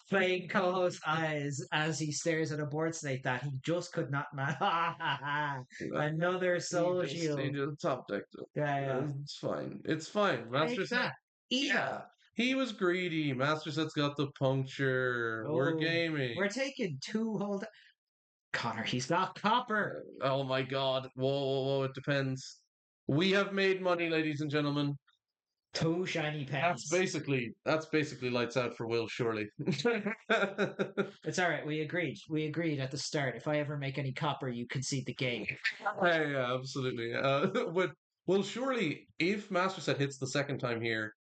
playing co-host eyes as he stares at a board state that he just could not man. Another soul He shield. just top decked it. Yeah, yeah. It's fine. It's fine. Master Take Set. that. Eat Yeah. it. He was greedy. Master Set's got the puncture. We're Oh, gaming. we're taking 2 whole. Connor, he's got copper. Oh my god. Whoa, whoa, whoa. It depends. We have made money, ladies and gentlemen. 2 shiny That's pennies. basically lights out for Will, surely. It's all right. We agreed. We agreed at the start. If I ever make any copper, you concede the game. Yeah, absolutely. But well, surely if Master Set hits the second time here,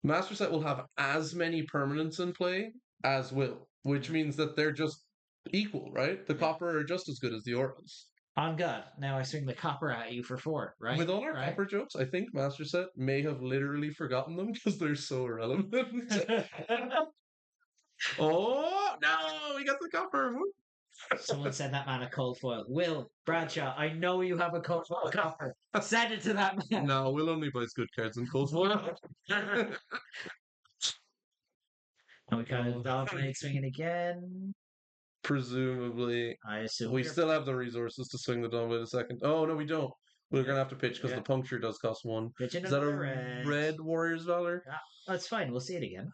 Master Set will have as many permanents in play as Will, which means that they're just equal, right? The Yeah. copper are just as good as the auras. On God. Now I swing the copper at you for 4, right? With all our Right? copper jokes, I think Master Set may have literally forgotten them because they're so irrelevant. Oh no, we got the copper. Someone send that man a cold foil. Will Bradshaw, I know you have a cold foil copper. Send it to that man. No, Will only buys good cards in cold foil. And we kind of dominate swinging again. Presumably, I assume we still have the resources to swing the Dawnblade a second. Oh no, we don't. We're gonna have to pitch because Yeah. the puncture does cost one. Pitching Is that a another red. red Warriors Valor? Yeah, that's fine. We'll see it again.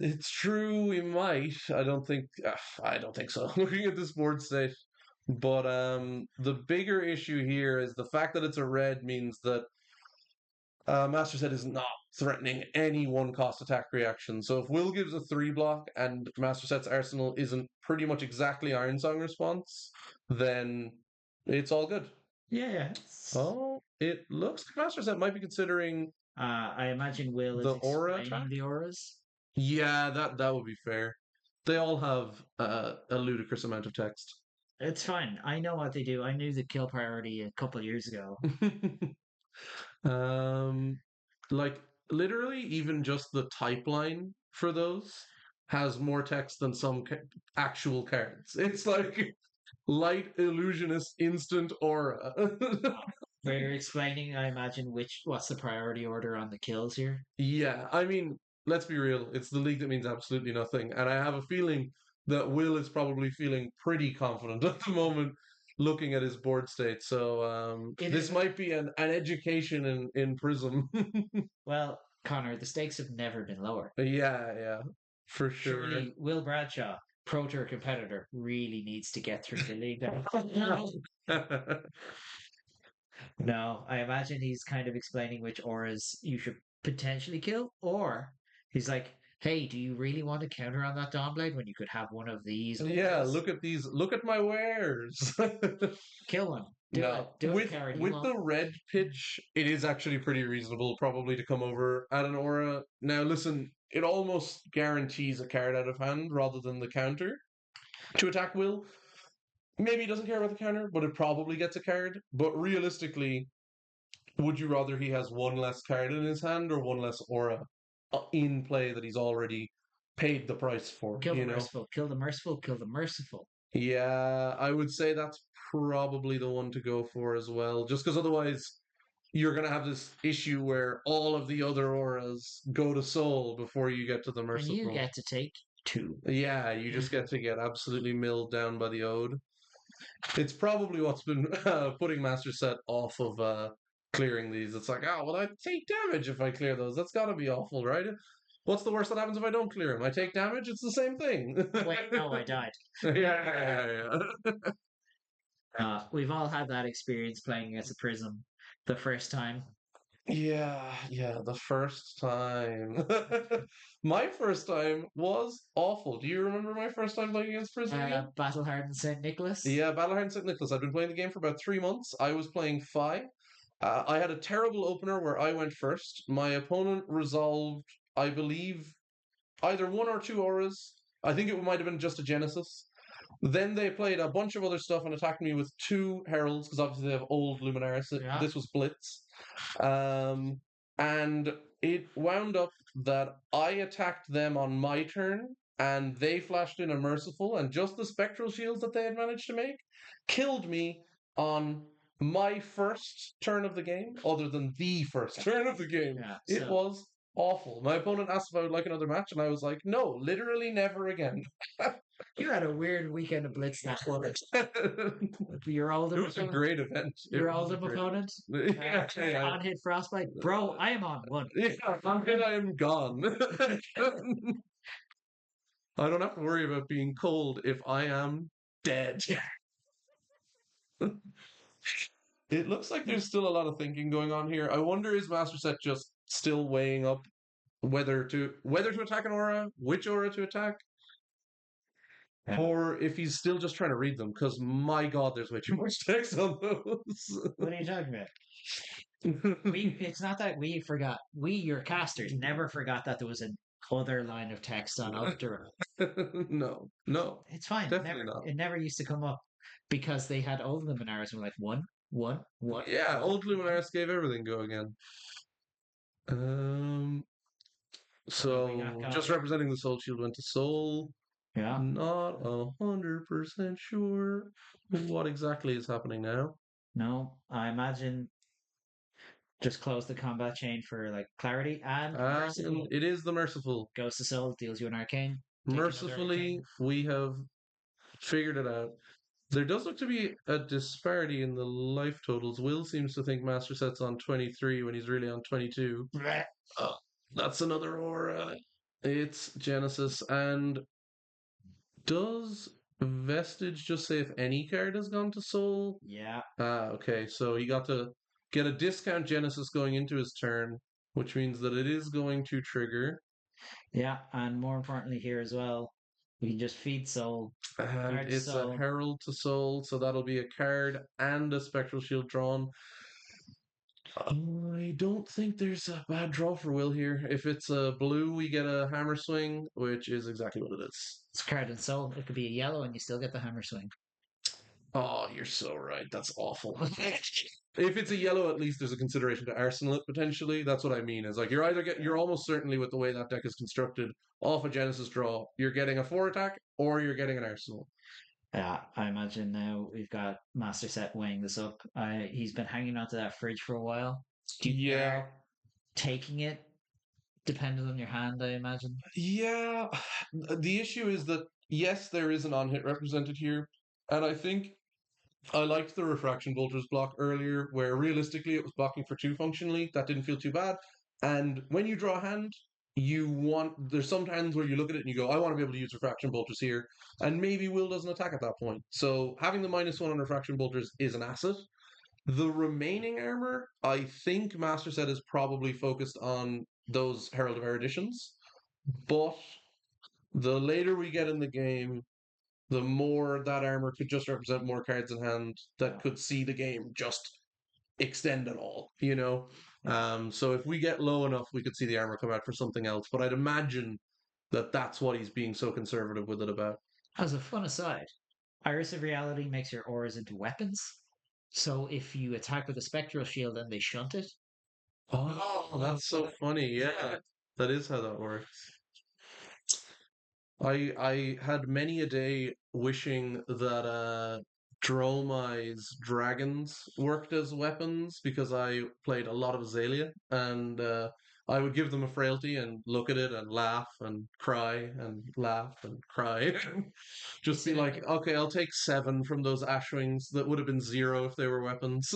It's true, we might. I don't think so. Looking at this board state, but the bigger issue here is the fact that it's a red means that Master Set is not threatening any one cost attack reaction. So if Will gives a 3 block and Master Set's arsenal isn't pretty much exactly Iron Song response, then it's all good. Yeah. Oh, it looks like Master Set might be considering I imagine Will is the aura explaining attack. the auras. Yeah, that would be fair. They all have a ludicrous amount of text. It's fine. I know what they do. I knew the kill priority a couple years ago. um, like literally, even just the type line for those has more text than some actual cards. It's like light illusionist instant aura. They're explaining, I imagine, what's the priority order on the kills here. Yeah, I mean, let's be real. It's the league that means absolutely nothing, and I have a feeling that Will is probably feeling pretty confident at the moment, looking at his board state. So It this is might be an education in Prism. well, Connor. The stakes have never been lower. Yeah, for sure. Surely, Will Bradshaw, pro tour competitor, really needs to get through the league. No, I imagine he's kind of explaining which auras you should potentially kill, or he's like, "Hey, do you really want to counter on that Dawnblade when you could have one of these Yeah, auras? look at these. Look at my wares. Kill one. Do it. No, Do it, coward. You with won't." the red pitch, it is actually pretty reasonable, probably to come over at an aura. Now, listen, it almost guarantees a card out of hand rather than the counter to attack Will. Maybe he doesn't care about the counter, but it probably gets a card. But realistically, would you rather he has one less card in his hand or one less aura in play that he's already paid the price for? Kill the merciful. Kill the merciful. Kill the merciful. Yeah, I would say that's probably the one to go for as well. Just because otherwise you're going to have this issue where all of the other auras go to soul before you get to the And you merciful. get to take 2. Yeah, you just get to get absolutely milled down by the ode. It's probably what's been putting Master Set off of clearing these. It's like, oh, well, I take damage if I clear those. That's got to be awful, right? What's the worst that happens if I don't clear them? I take damage. It's the same thing. Wait, no, I died. Yeah. We've all had that experience playing against a prism the first time. Yeah, the first time. My first time was awful. Do you remember my first time playing against Prism again? Battle Hardened St. Nicholas. Yeah, Battleharden St. Nicholas. I've been playing the game for about 3 months. I was playing Fi. I had a terrible opener where I went first. My opponent resolved, I believe, either one or two auras. I think it might have been just a Genesis. Then they played a bunch of other stuff and attacked me with 2 heralds because obviously they have old Luminaris. Yeah. This was Blitz. And it wound up that I attacked them on my turn and they flashed in a Merciful, and just the Spectral Shields that they had managed to make killed me on my first turn of the game, other than the first turn of the game. Yeah, It was awful. My opponent asked if I would like another match, and I was like, no, literally never again. You had a weird weekend of Blitz that quarter. Your It older was a great event. Your older opponent Yeah, on hit frostbite. Bro, I am on 1. yeah, I am gone. I don't have to worry about being cold if I am dead. It looks like there's still a lot of thinking going on here. I wonder, is Master Set just still weighing up whether to attack an aura, which aura to attack, or if he's still just trying to read them? Because my God, there's way too much text on those. What are you talking about? It's not that we forgot. We, your casters, never forgot that there was an other line of text on Ultra. No, It's fine. definitely not. It never used to come up because they had old Luminaris and were like 1, 1, 1. Yeah, old Luminaris gave everything go again. So just representing the Soul Shield went to Soul. Yeah. Not 100% sure what exactly is happening now. No, I imagine just close the combat chain for like clarity and merciful. It is the Merciful. Goes to Soul, deals you an arcane. Mercifully, we have figured it out. There does look to be a disparity in the life totals. Will seems to think Master Set's on 23 when he's really on 22. Blech. Oh, that's another aura. It's Genesis. And does Vestige just say if any card has gone to Soul? Yeah, Okay. So he got to get a discount Genesis going into his turn, which means that it is going to trigger. yeah, and more importantly here as well, we can just feed soul, And card to it's a soul. Herald to Soul, so that'll be a card and a Spectral Shield drawn. I don't think there's a bad draw for Will here. If it's a blue, we get a Hammer Swing, which is exactly what it is. It's card and soul. It could be a yellow, and you still get the hammer swing. Oh, you're so right. That's awful. If it's a yellow, at least there's a consideration to arsenal it potentially. That's what I mean. Is like you're almost certainly with the way that deck is constructed, off a Genesis draw, you're getting a 4 attack or you're getting an arsenal. Yeah, I imagine now we've got Master Set weighing this up. He's been hanging onto that fridge for a while. Do you Yeah, dare taking it? Depending on your hand, I imagine. yeah. The issue is that yes, there is an on hit represented here, and I think I liked the Refraction Bolters block earlier, where realistically it was blocking for 2 functionally. That didn't feel too bad. And when you draw a hand, there's some hands where you look at it and you go, I want to be able to use Refraction Bolters here. And maybe Will doesn't attack at that point. So having the -1 on Refraction Bolters is an asset. The remaining armor, I think Master Set is probably focused on those Herald of Eruditions. But the later we get in the game, the more that armor could just represent more cards in hand that Yeah. could see the game just extend at all, you know? Yeah. So if we get low enough, we could see the armor come out for something else. But I'd imagine that that's what he's being so conservative with it about. As a fun aside, Iris of Reality makes your auras into weapons. So if you attack with a spectral shield and they shunt it, Oh, that's so funny. Yeah, that is how that works. I had many a day wishing that Dromai's dragons worked as weapons because I played a lot of Azalea and I would give them a frailty and look at it and laugh and cry and laugh and cry. Just be like, incidentally, okay, I'll take 7 from those Ashwings that would have been 0 if they were weapons.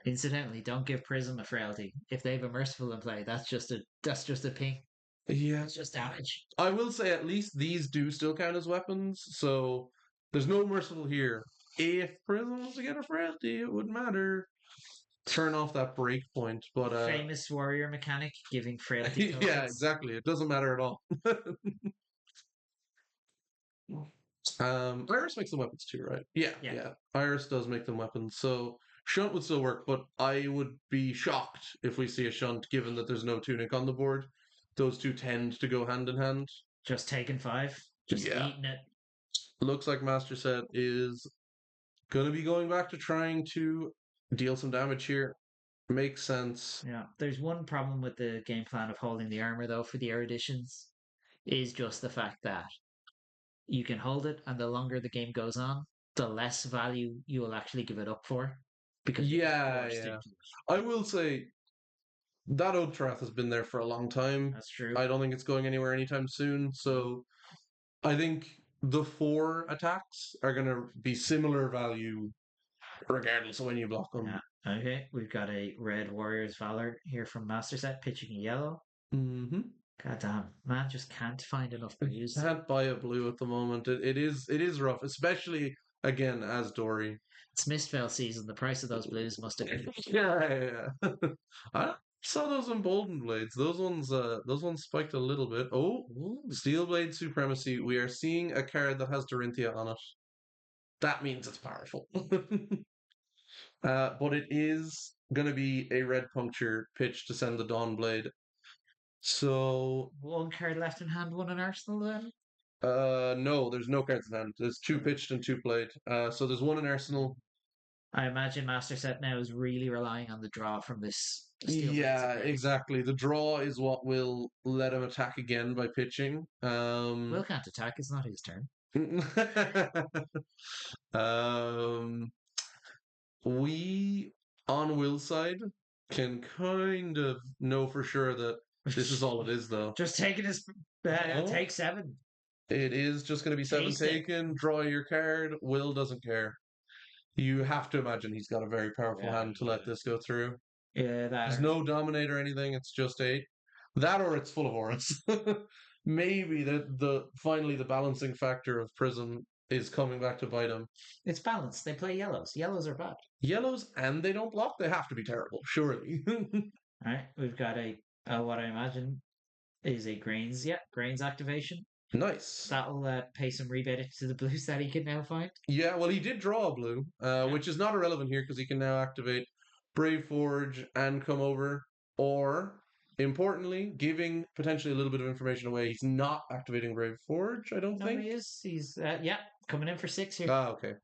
incidentally, don't give Prism a frailty. If they have a merciful in play, that's just a ping. Yeah, It's just damage. I will say at least these do still count as weapons, so there's no merciful here. If Prism was to get a frailty, it wouldn't matter. Turn off that break point, but Famous warrior mechanic giving frailty yeah, tokens. exactly. It doesn't matter at all. Iris makes them weapons too, right? Yeah, Yeah, yeah. Iris does make them weapons, so Shunt would still work, but I would be shocked if we see a Shunt, given that there's no tunic on the board. Those two tend to go hand in hand. just taking 5, just Yeah. eating it. Looks like Master Set is gonna be going back to trying to deal some damage here. Makes sense. Yeah, there's one problem with the game plan of holding the armor though for the eruditions is just the fact that you can hold it, and the longer the game goes on, the less value you will actually give it up for because you're just Yeah, forced yeah. into it. I will say that Oak Trath has been there for a long time. That's true. I don't think it's going anywhere anytime soon. So I think the 4 attacks are gonna be similar value regardless of when you block them. Yeah. Okay, we've got a red Warriors Valor here from Master Set pitching a yellow. Mm-hmm. God damn, man, just can't find enough blues. Can't buy a blue at the moment. It is rough, especially again as Dori. It's Mistfell season. The price of those blues must have been. Yeah, yeah. I saw those emboldened blades. Those ones spiked a little bit. Oh, Ooh. Steel Blade Supremacy. We are seeing a card that has Dorinthia on it. That means it's powerful. But it is gonna be a red puncture pitch to send the Dawn Blade. So One card left in hand, one in Arsenal then? no, there's no cards in hand. There's 2 pitched and 2 played. So there's 1 in Arsenal. I imagine Master Set now is really relying on the draw from this Steel Blade Yeah, Supremacy. exactly. The draw is what will let him attack again by pitching. Will can't attack, it's not his turn. um, we on Will's side can kind of know for sure that this is all it is, though. Just taking his Oh, take 7. It is just going to be seven Taste it. taken. Draw your card. Will doesn't care. You have to imagine he's got a very powerful Yeah, hand to let this go through. yeah, that There's or no dominate or anything. It's just eight. That or it's full of auras. Maybe the finally the balancing factor of Prism is coming back to bite him. it's balanced. They play yellows. Yellows are bad. Yellows and they don't block. They have to be terrible, surely. All right, we've got a what I imagine is a grains. Yeah, grains activation. Nice. That'll pay some rebate to the blues that he can now find. Yeah, well, he did draw a blue, Yeah. which is not irrelevant here because he can now activate Brave Forge and come over, or importantly, giving potentially a little bit of information away. He's not activating Brave Forge, I don't No, think. he is. He's yeah, coming in for 6 here. Ah, okay.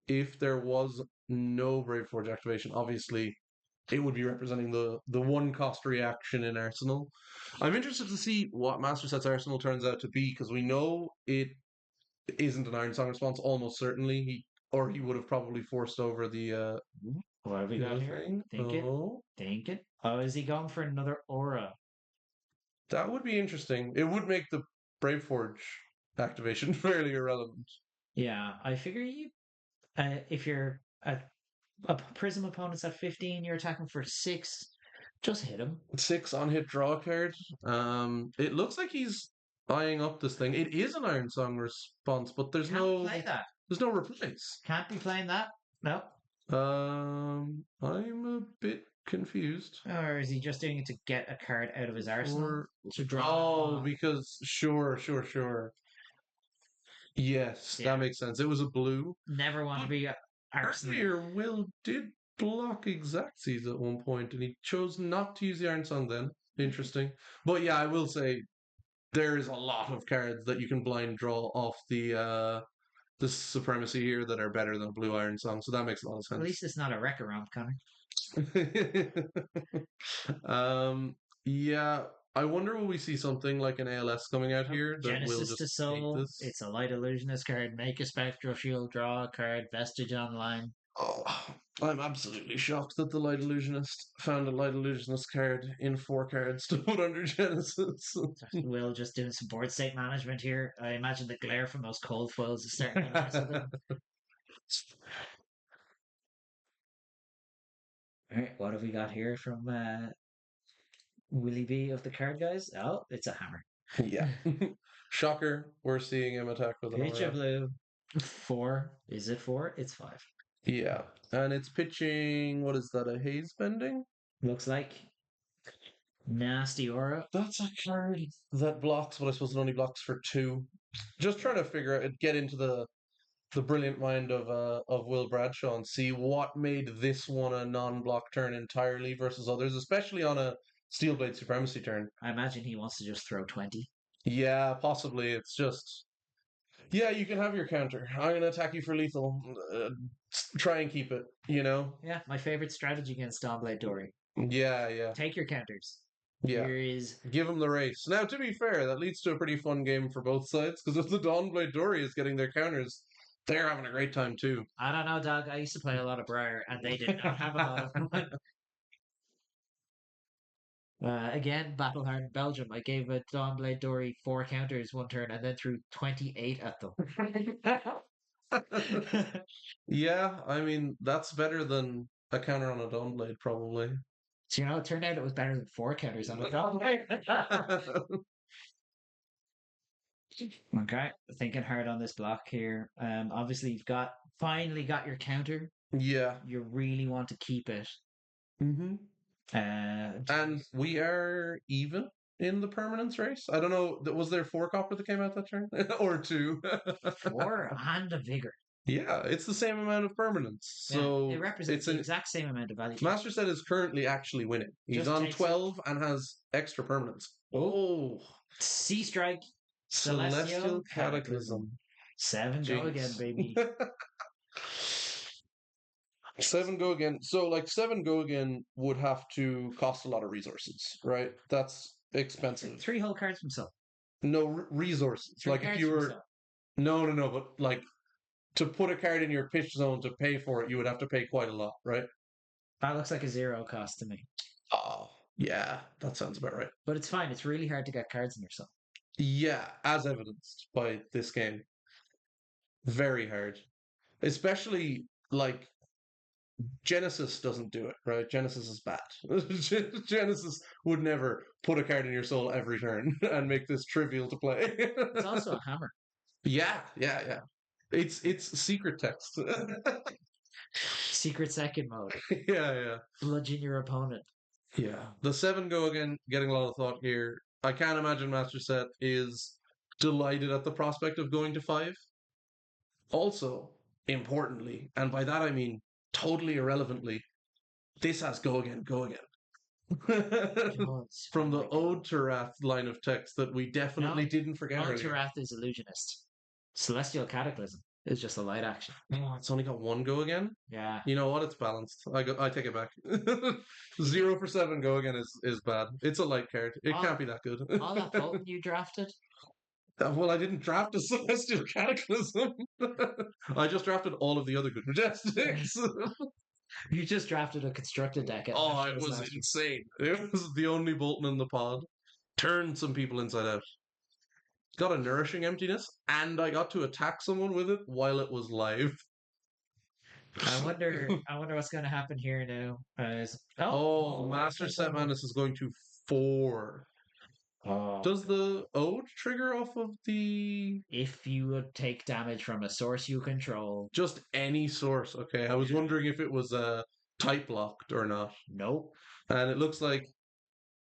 If there was no Brave Forge activation, obviously it would be representing the one cost reaction in Arsenal. I'm interested to see what Master Set's Arsenal turns out to be because we know it isn't an Iron Song response, almost certainly. He would have probably forced over What have we the got other here? thing. Think it. Oh, Think it. Oh, is he going for another aura? that would be interesting. It would make the Brave Forge activation fairly irrelevant. Yeah, I figure you. If you're a Prism opponent's at 15, you're attacking for 6. Just hit him. 6 on hit draw card. It looks like he's eyeing up this thing. It is an Iron Song response, but Can't play that. there's no replace. Can't be playing that. No. I'm a bit confused. Or is he just doing it to get a card out of his arsenal Or to draw? oh, because sure. Yes, Yeah. that makes sense. It was a blue. Never want to be Arsenal. Earlier, Will did block Exactsies at one point, and he chose not to use the Iron Sun then. Interesting. But yeah, I will say there is a lot of cards that you can blind draw off the supremacy here that are better than a blue Iron Song, so that makes a lot of At sense. least it's not a wreck around, Connor. um, yeah, I wonder will we see something like an ALS coming out here that will Genesis just to take Soul. this? It's a light illusionist card. Make a spectral shield. Draw a card. Vestige online. Oh, I'm absolutely shocked that the Light Illusionist found a Light Illusionist card in 4 cards to put under Genesis. Will just doing some board state management here. I imagine the glare from those cold foils is starting to mess with him. All right, what have we got here from Willie B of the card guys? Oh, it's a hammer. Yeah. Shocker, we're seeing him attack with an Pitch a aura. blue. 4. Is it 4? It's 5. Yeah. And it's pitching, what is that, a haze bending? Looks like nasty aura. That's a card that blocks, but I suppose it only blocks for 2. Just trying to figure out, get into the brilliant mind of Will Bradshaw and see what made this one a non-block turn entirely versus others, especially on a Steelblade Supremacy turn. I imagine he wants to just throw 20. Yeah, possibly. It's just, yeah, you can have your counter. I'm going to attack you for lethal. Try and keep it, you know? Yeah, my favorite strategy against Dawnblade Dori. Yeah. Take your counters. Yeah. Here is Give him the race. Now, to be fair, that leads to a pretty fun game for both sides, because if the Dawnblade Dory is getting their counters, they're having a great time too. I don't know, Doug. I used to play a lot of Briar, and they did not have a lot of fun. Again, Battle Hard Belgium. I gave a Dawnblade Dory 4 counters one turn and then threw 28 at them. Yeah, I mean, that's better than a counter on a Dawnblade, probably. So, it turned out it was better than 4 counters on a Dawnblade. Okay, thinking hard on this block here. Obviously, you've finally got your counter. Yeah. You really want to keep it. Mm-hmm. And we are even in the permanence race. I don't know. Was there 4 copper that came out that turn, or 2? 4 and a vigor. Yeah, it's the same amount of permanence. So it represents the exact same amount of value. Master Set is currently actually winning. He's Just on takes 12 and has extra permanence. Oh, Sea Strike, Celestial Cataclysm. 7 go again, baby. 7 go again. So, like, 7 go again would have to cost a lot of resources, right? That's expensive. 3 whole cards from Soul. No, resources. 3 like, if you were. No, but, like, to put a card in your pitch zone to pay for it, you would have to pay quite a lot, right? That looks like a 0 cost to me. Oh, yeah, that sounds about right. But it's fine. It's really hard to get cards in your zone. Yeah, as evidenced by this game. Very hard. Especially like Genesis doesn't do it, right? Genesis is bad. Genesis would never put a card in your soul every turn and make this trivial to play. It's also a hammer. Yeah. It's secret text. Secret second mode. Yeah. Bludgeon your opponent. Yeah. The 7 go again, getting a lot of thought here. I can't imagine Master Set is delighted at the prospect of going to 5. Also, importantly, and by that I mean totally irrelevantly, this has go again, go again. Gods. Oh From my the god. Ode to Wrath line of text that we definitely No, didn't forget earlier. Alterath is illusionist. Celestial Cataclysm is just a light action. Oh, it's only got 1 go again. Yeah. You know what? It's balanced. I take it back. 0 for 7 go again is bad. It's a light card. It All, can't be that good. all that potent you drafted. Well, I didn't draft a Celestial Cataclysm. I just drafted all of the other good Majestics. You just drafted a constructed deck. Oh, it was insane. It was the only Bolton in the pod. Turned some people inside out. Got a nourishing emptiness, and I got to attack someone with it while it was live. I wonder. I wonder what's going to happen here now. Master Set Madness is going to 4. Oh, Does the Ode trigger off of the if you would take damage from a source you control. just any source? Okay, I was wondering if it was type locked or not. Nope. And it looks like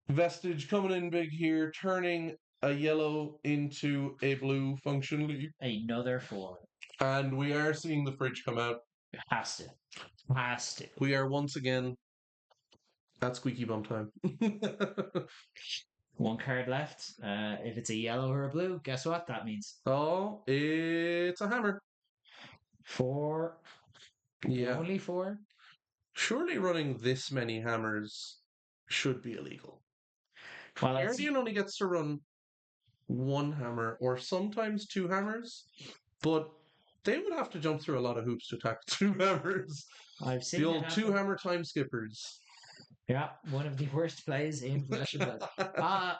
Vestige coming in big here, turning a yellow into a blue functionally. Another 4. And we are seeing the fridge come out. It has to. Has to. We are once again at squeaky bum time. 1 card left. If it's a yellow or a blue, guess what that means? Oh, it's a hammer. 4. Yeah. Only 4? Surely running this many hammers should be illegal. Well, Guardian only gets to run 1 hammer or sometimes 2 hammers, but they would have to jump through a lot of hoops to attack 2 hammers. I've seen The it old happen. 2 hammer time skippers. Yeah, one of the worst plays in Possession.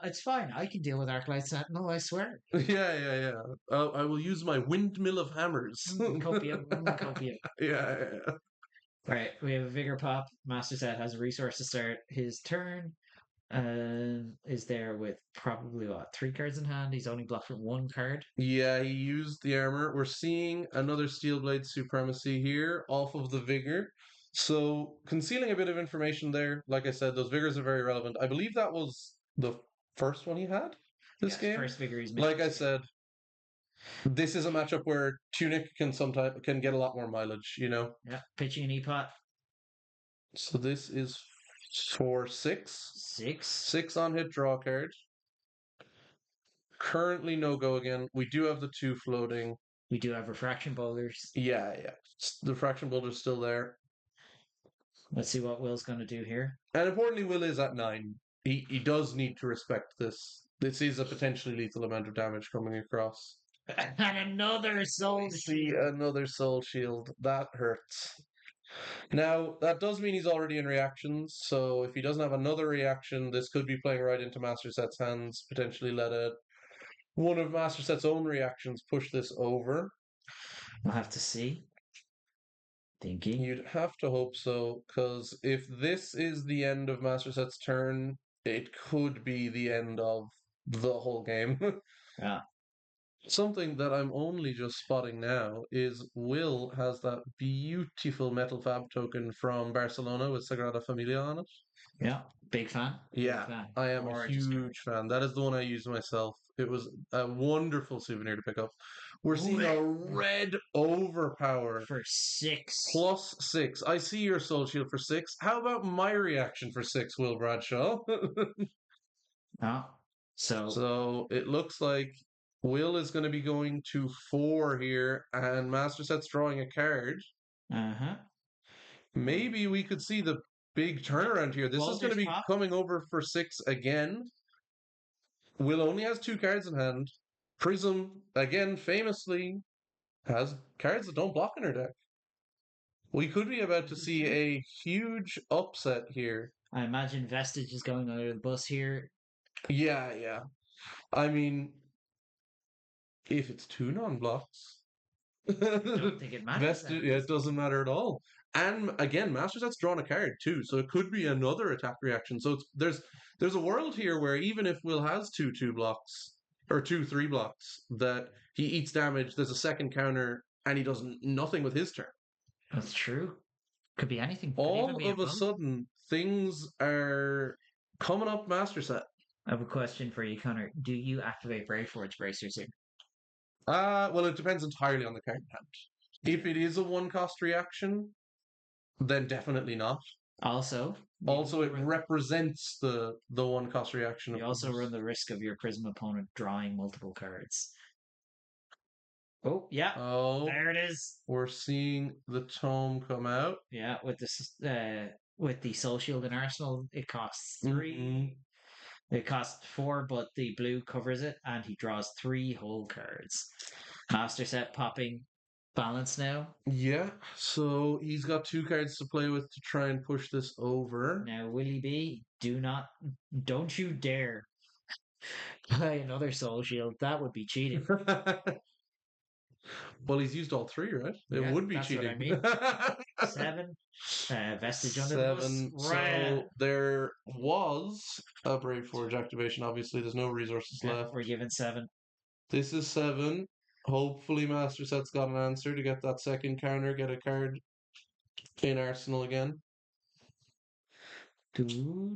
It's fine. I can deal with Arclight Sentinel, I swear. Yeah. I will use my windmill of hammers. Copium. Yeah. Right, we have a Vigor Pop. Master Set has a resource to start his turn. Is there with probably 3 cards in hand. He's only blocked with 1 card. Yeah, he used the armor. We're seeing another Steelblade Supremacy here off of the Vigor. So, concealing a bit of information there. Like I said, those Vigors are very relevant. I believe that was the first one he had this game. First Vigor he's made. Like I said, this is a matchup where Tunic can get a lot more mileage, you know? Yeah, pitching an E-Pot. So this is for 6. 6 on hit, draw card. Currently no go again. We do have the 2 floating. We do have Refraction Boulders. Yeah. The Refraction Boulder's still there. Let's see what Will's going to do here. And importantly, Will is at 9. He does need to respect this. This is a potentially lethal amount of damage coming across. And another Soul Shield. Another Soul Shield. That hurts. Now, that does mean he's already in reactions, so if he doesn't have another reaction, this could be playing right into Master Set's hands, potentially let one of Master Set's own reactions push this over. We'll have to see. Thinking. You'd have to hope so, because if this is the end of Master Set's turn, it could be the end of the whole game. Yeah. Something that I'm only just spotting now is Will has that beautiful Metal Fab token from Barcelona with Sagrada Familia on it. Yeah, big fan. Yeah, big fan. I am a huge fan. That is the one I used myself. It was a wonderful souvenir to pick up. We're seeing a red overpower for 6. Plus 6. I see your Soul Shield for 6. How about my reaction for 6, Will Bradshaw? So it looks like Will is going to be going to 4 here, and Master Set's drawing a card. Maybe we could see the big turnaround here. This is going to be coming over for 6 again. Will only has 2 cards in hand. Prism, again, famously, has cards that don't block in her deck. We could be about to see a huge upset here. I imagine Vestige is going under the bus here. Yeah. I mean, If it's two non-blocks, Don't think it matters then. vested, yeah, it doesn't matter at all. And again, Master Set's drawn a card too, so it could be another attack reaction. So there's a world here where even if Will has two blocks or 2 3 blocks, that he eats damage. There's a second counter, and he does nothing with his turn. That's true. Could be anything. Could even All be a of a boat. sudden, things are coming up Master Set. I have a question for you, Connor. Do you activate Brave Forge Bracers here? Well, it depends entirely on the card in hand. If it is a 1 cost reaction, then definitely not. Also, Also, it represents the 1 cost reaction. you also run the risk of your Prism opponent drawing multiple cards. Oh, yeah. Oh, There it is. we're seeing the tome come out. Yeah, with the Soul Shield in Arsenal, it costs 3. It costs 4, but the blue covers it, and he draws 3 whole cards. Master Set popping balance now. Yeah, so he's got 2 cards to play with to try and push this over. Now, Willie B, don't you dare play another Soul Shield. That would be cheating. Well, he's used all 3, right? It Yeah, would be that's cheating. what I mean. 7, vestige under the bus. 7. Right. So there was a Brave Forge activation. Obviously, there's no resources Yeah, left. we're given 7. This is 7. Hopefully, Master Set's got an answer to get that second counter, get a card in Arsenal again.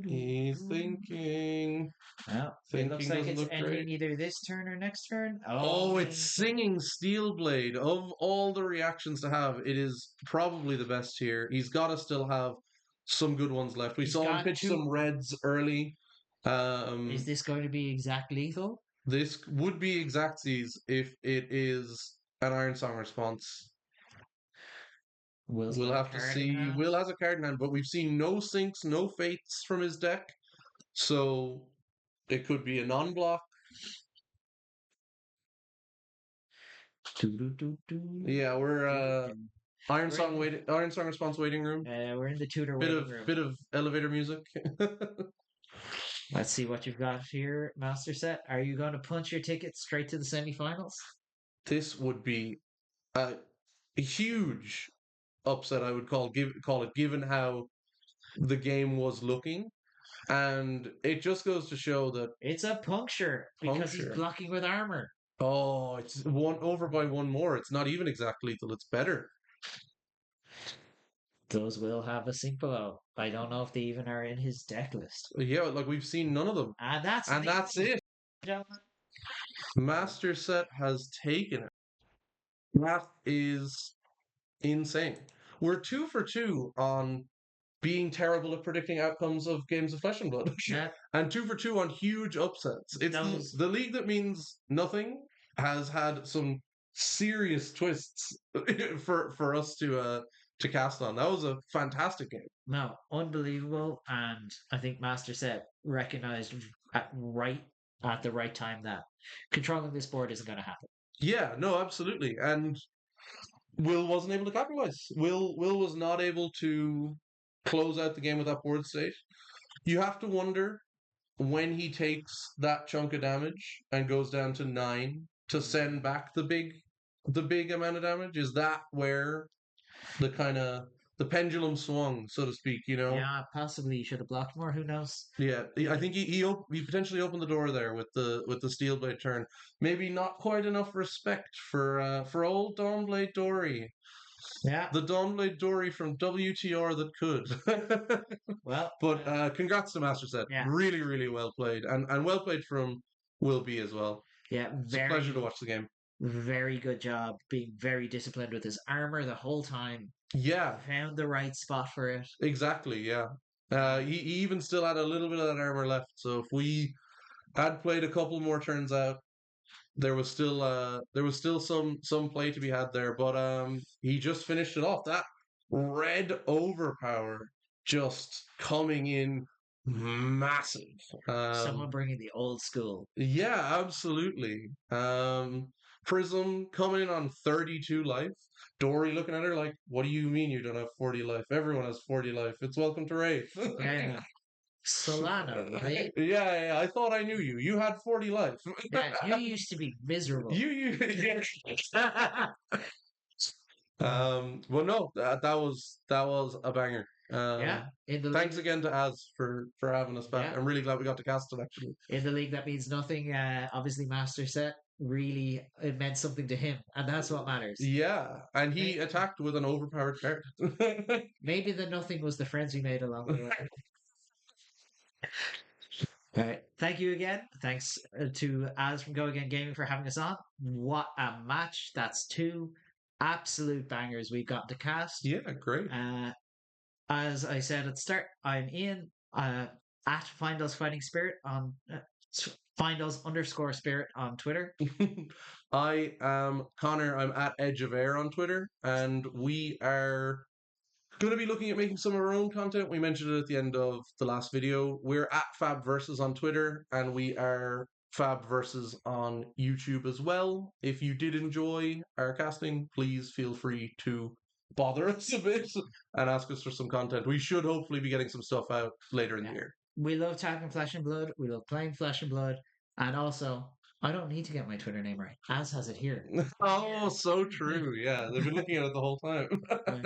He's thinking. Well, it Thinking looks like doesn't it's look ending great. either this turn or next turn. Oh, it's Singing Steelblade. Of all the reactions to have, it is probably the best here. He's got to still have some good ones left. We He's saw him got pitch 2. some reds early. Is this going to be exact lethal? This would be Exactsies if it is an Iron Song response. Will's We'll got a have to card in see. hand. Will has a card in hand, but we've seen no sinks, no fates from his deck. So it could be a non-block. Yeah, we're Iron Song response waiting room. We're in the tutor Bit waiting of room. bit of elevator music. Let's see what you've got here, Master Set. Are you going to punch your ticket straight to the semifinals? This would be a huge upset, I would call it, given how the game was looking. And it just goes to show that It's a puncture because he's Puncture. blocking with armor. oh, it's one over by 1 more. It's not even exact lethal. It's better. Those will have a sink below. I don't know if they even are in his deck list. Yeah, like we've seen none of them, And that's and that's it. gentlemen. Master Set has taken it. That is insane. We're 2 for 2 on being terrible at predicting outcomes of games of Flesh and Blood, Yeah, and 2 for 2 on huge upsets. It's Those- the league that means nothing has had some serious twists for us to cast on. That was a fantastic game. no, unbelievable. And I think Master Set recognized at the right time that controlling this board isn't going to happen. Yeah, no, absolutely. And Will wasn't able to capitalize. Will was not able to close out the game with that board state. You have to wonder when he takes that chunk of damage and goes down to 9 to send back the big amount of damage. Is that where the pendulum swung, so to speak? Yeah, possibly he should have blocked more. Who knows? Yeah, I think he potentially opened the door there with the steel blade turn. Maybe not quite enough respect for old Dawnblade Dori, Yeah. the Dawnblade Dori from WTR that could. Well, But congrats to Master Set. Yeah. Really, really well played, and well played from Will B as well. yeah, It's a pleasure to watch the game. very good job being very disciplined with his armor the whole time. Yeah, Found the right spot for it. exactly. Yeah. He even still had a little bit of that armor left. So if we had played a couple more turns out, there was still some play to be had there. But he just finished it off. That red overpower just coming in massive. Someone bringing the old school. Yeah, absolutely. Prism coming in on 32 life. Dori looking at her like, what do you mean you don't have 40 life? Everyone has 40 life. It's welcome to Wraith. Yeah. Solano, right? Yeah, I thought I knew you. You had 40 life. Yeah, you used to be miserable. Yeah. Well, no, that was a banger. Yeah, in the Thanks league. again to Az for having us back. Yeah, I'm really glad we got to cast it actually. in the league that means nothing. Obviously, Master Set really it meant something to him, and that's what matters. Yeah, and he May- attacked with an overpowered card. Maybe the nothing was the friends we made along the way. All right. Thank you again. Thanks to Az from Go Again Gaming for having us on. What a match. That's two absolute bangers we've got to cast. Yeah, great. As I said at the start, I'm Ian at Find Us Fighting Spirit on Find Us underscore Spirit on Twitter. I am Connor. I'm at Edge of Air on Twitter, and we are going to be looking at making some of our own content. We mentioned it at the end of the last video. We're at Fab Versus on Twitter, and we are Fab Versus on YouTube as well. If you did enjoy our casting, please feel free to bother us a bit and ask us for some content. We should hopefully be getting some stuff out later in the Yeah. year. We love talking Flesh and Blood. We love playing Flesh and Blood. And also, I don't need to get my Twitter name right. Az has it here. Oh, so true. Yeah, they've been looking at it the whole time. Right.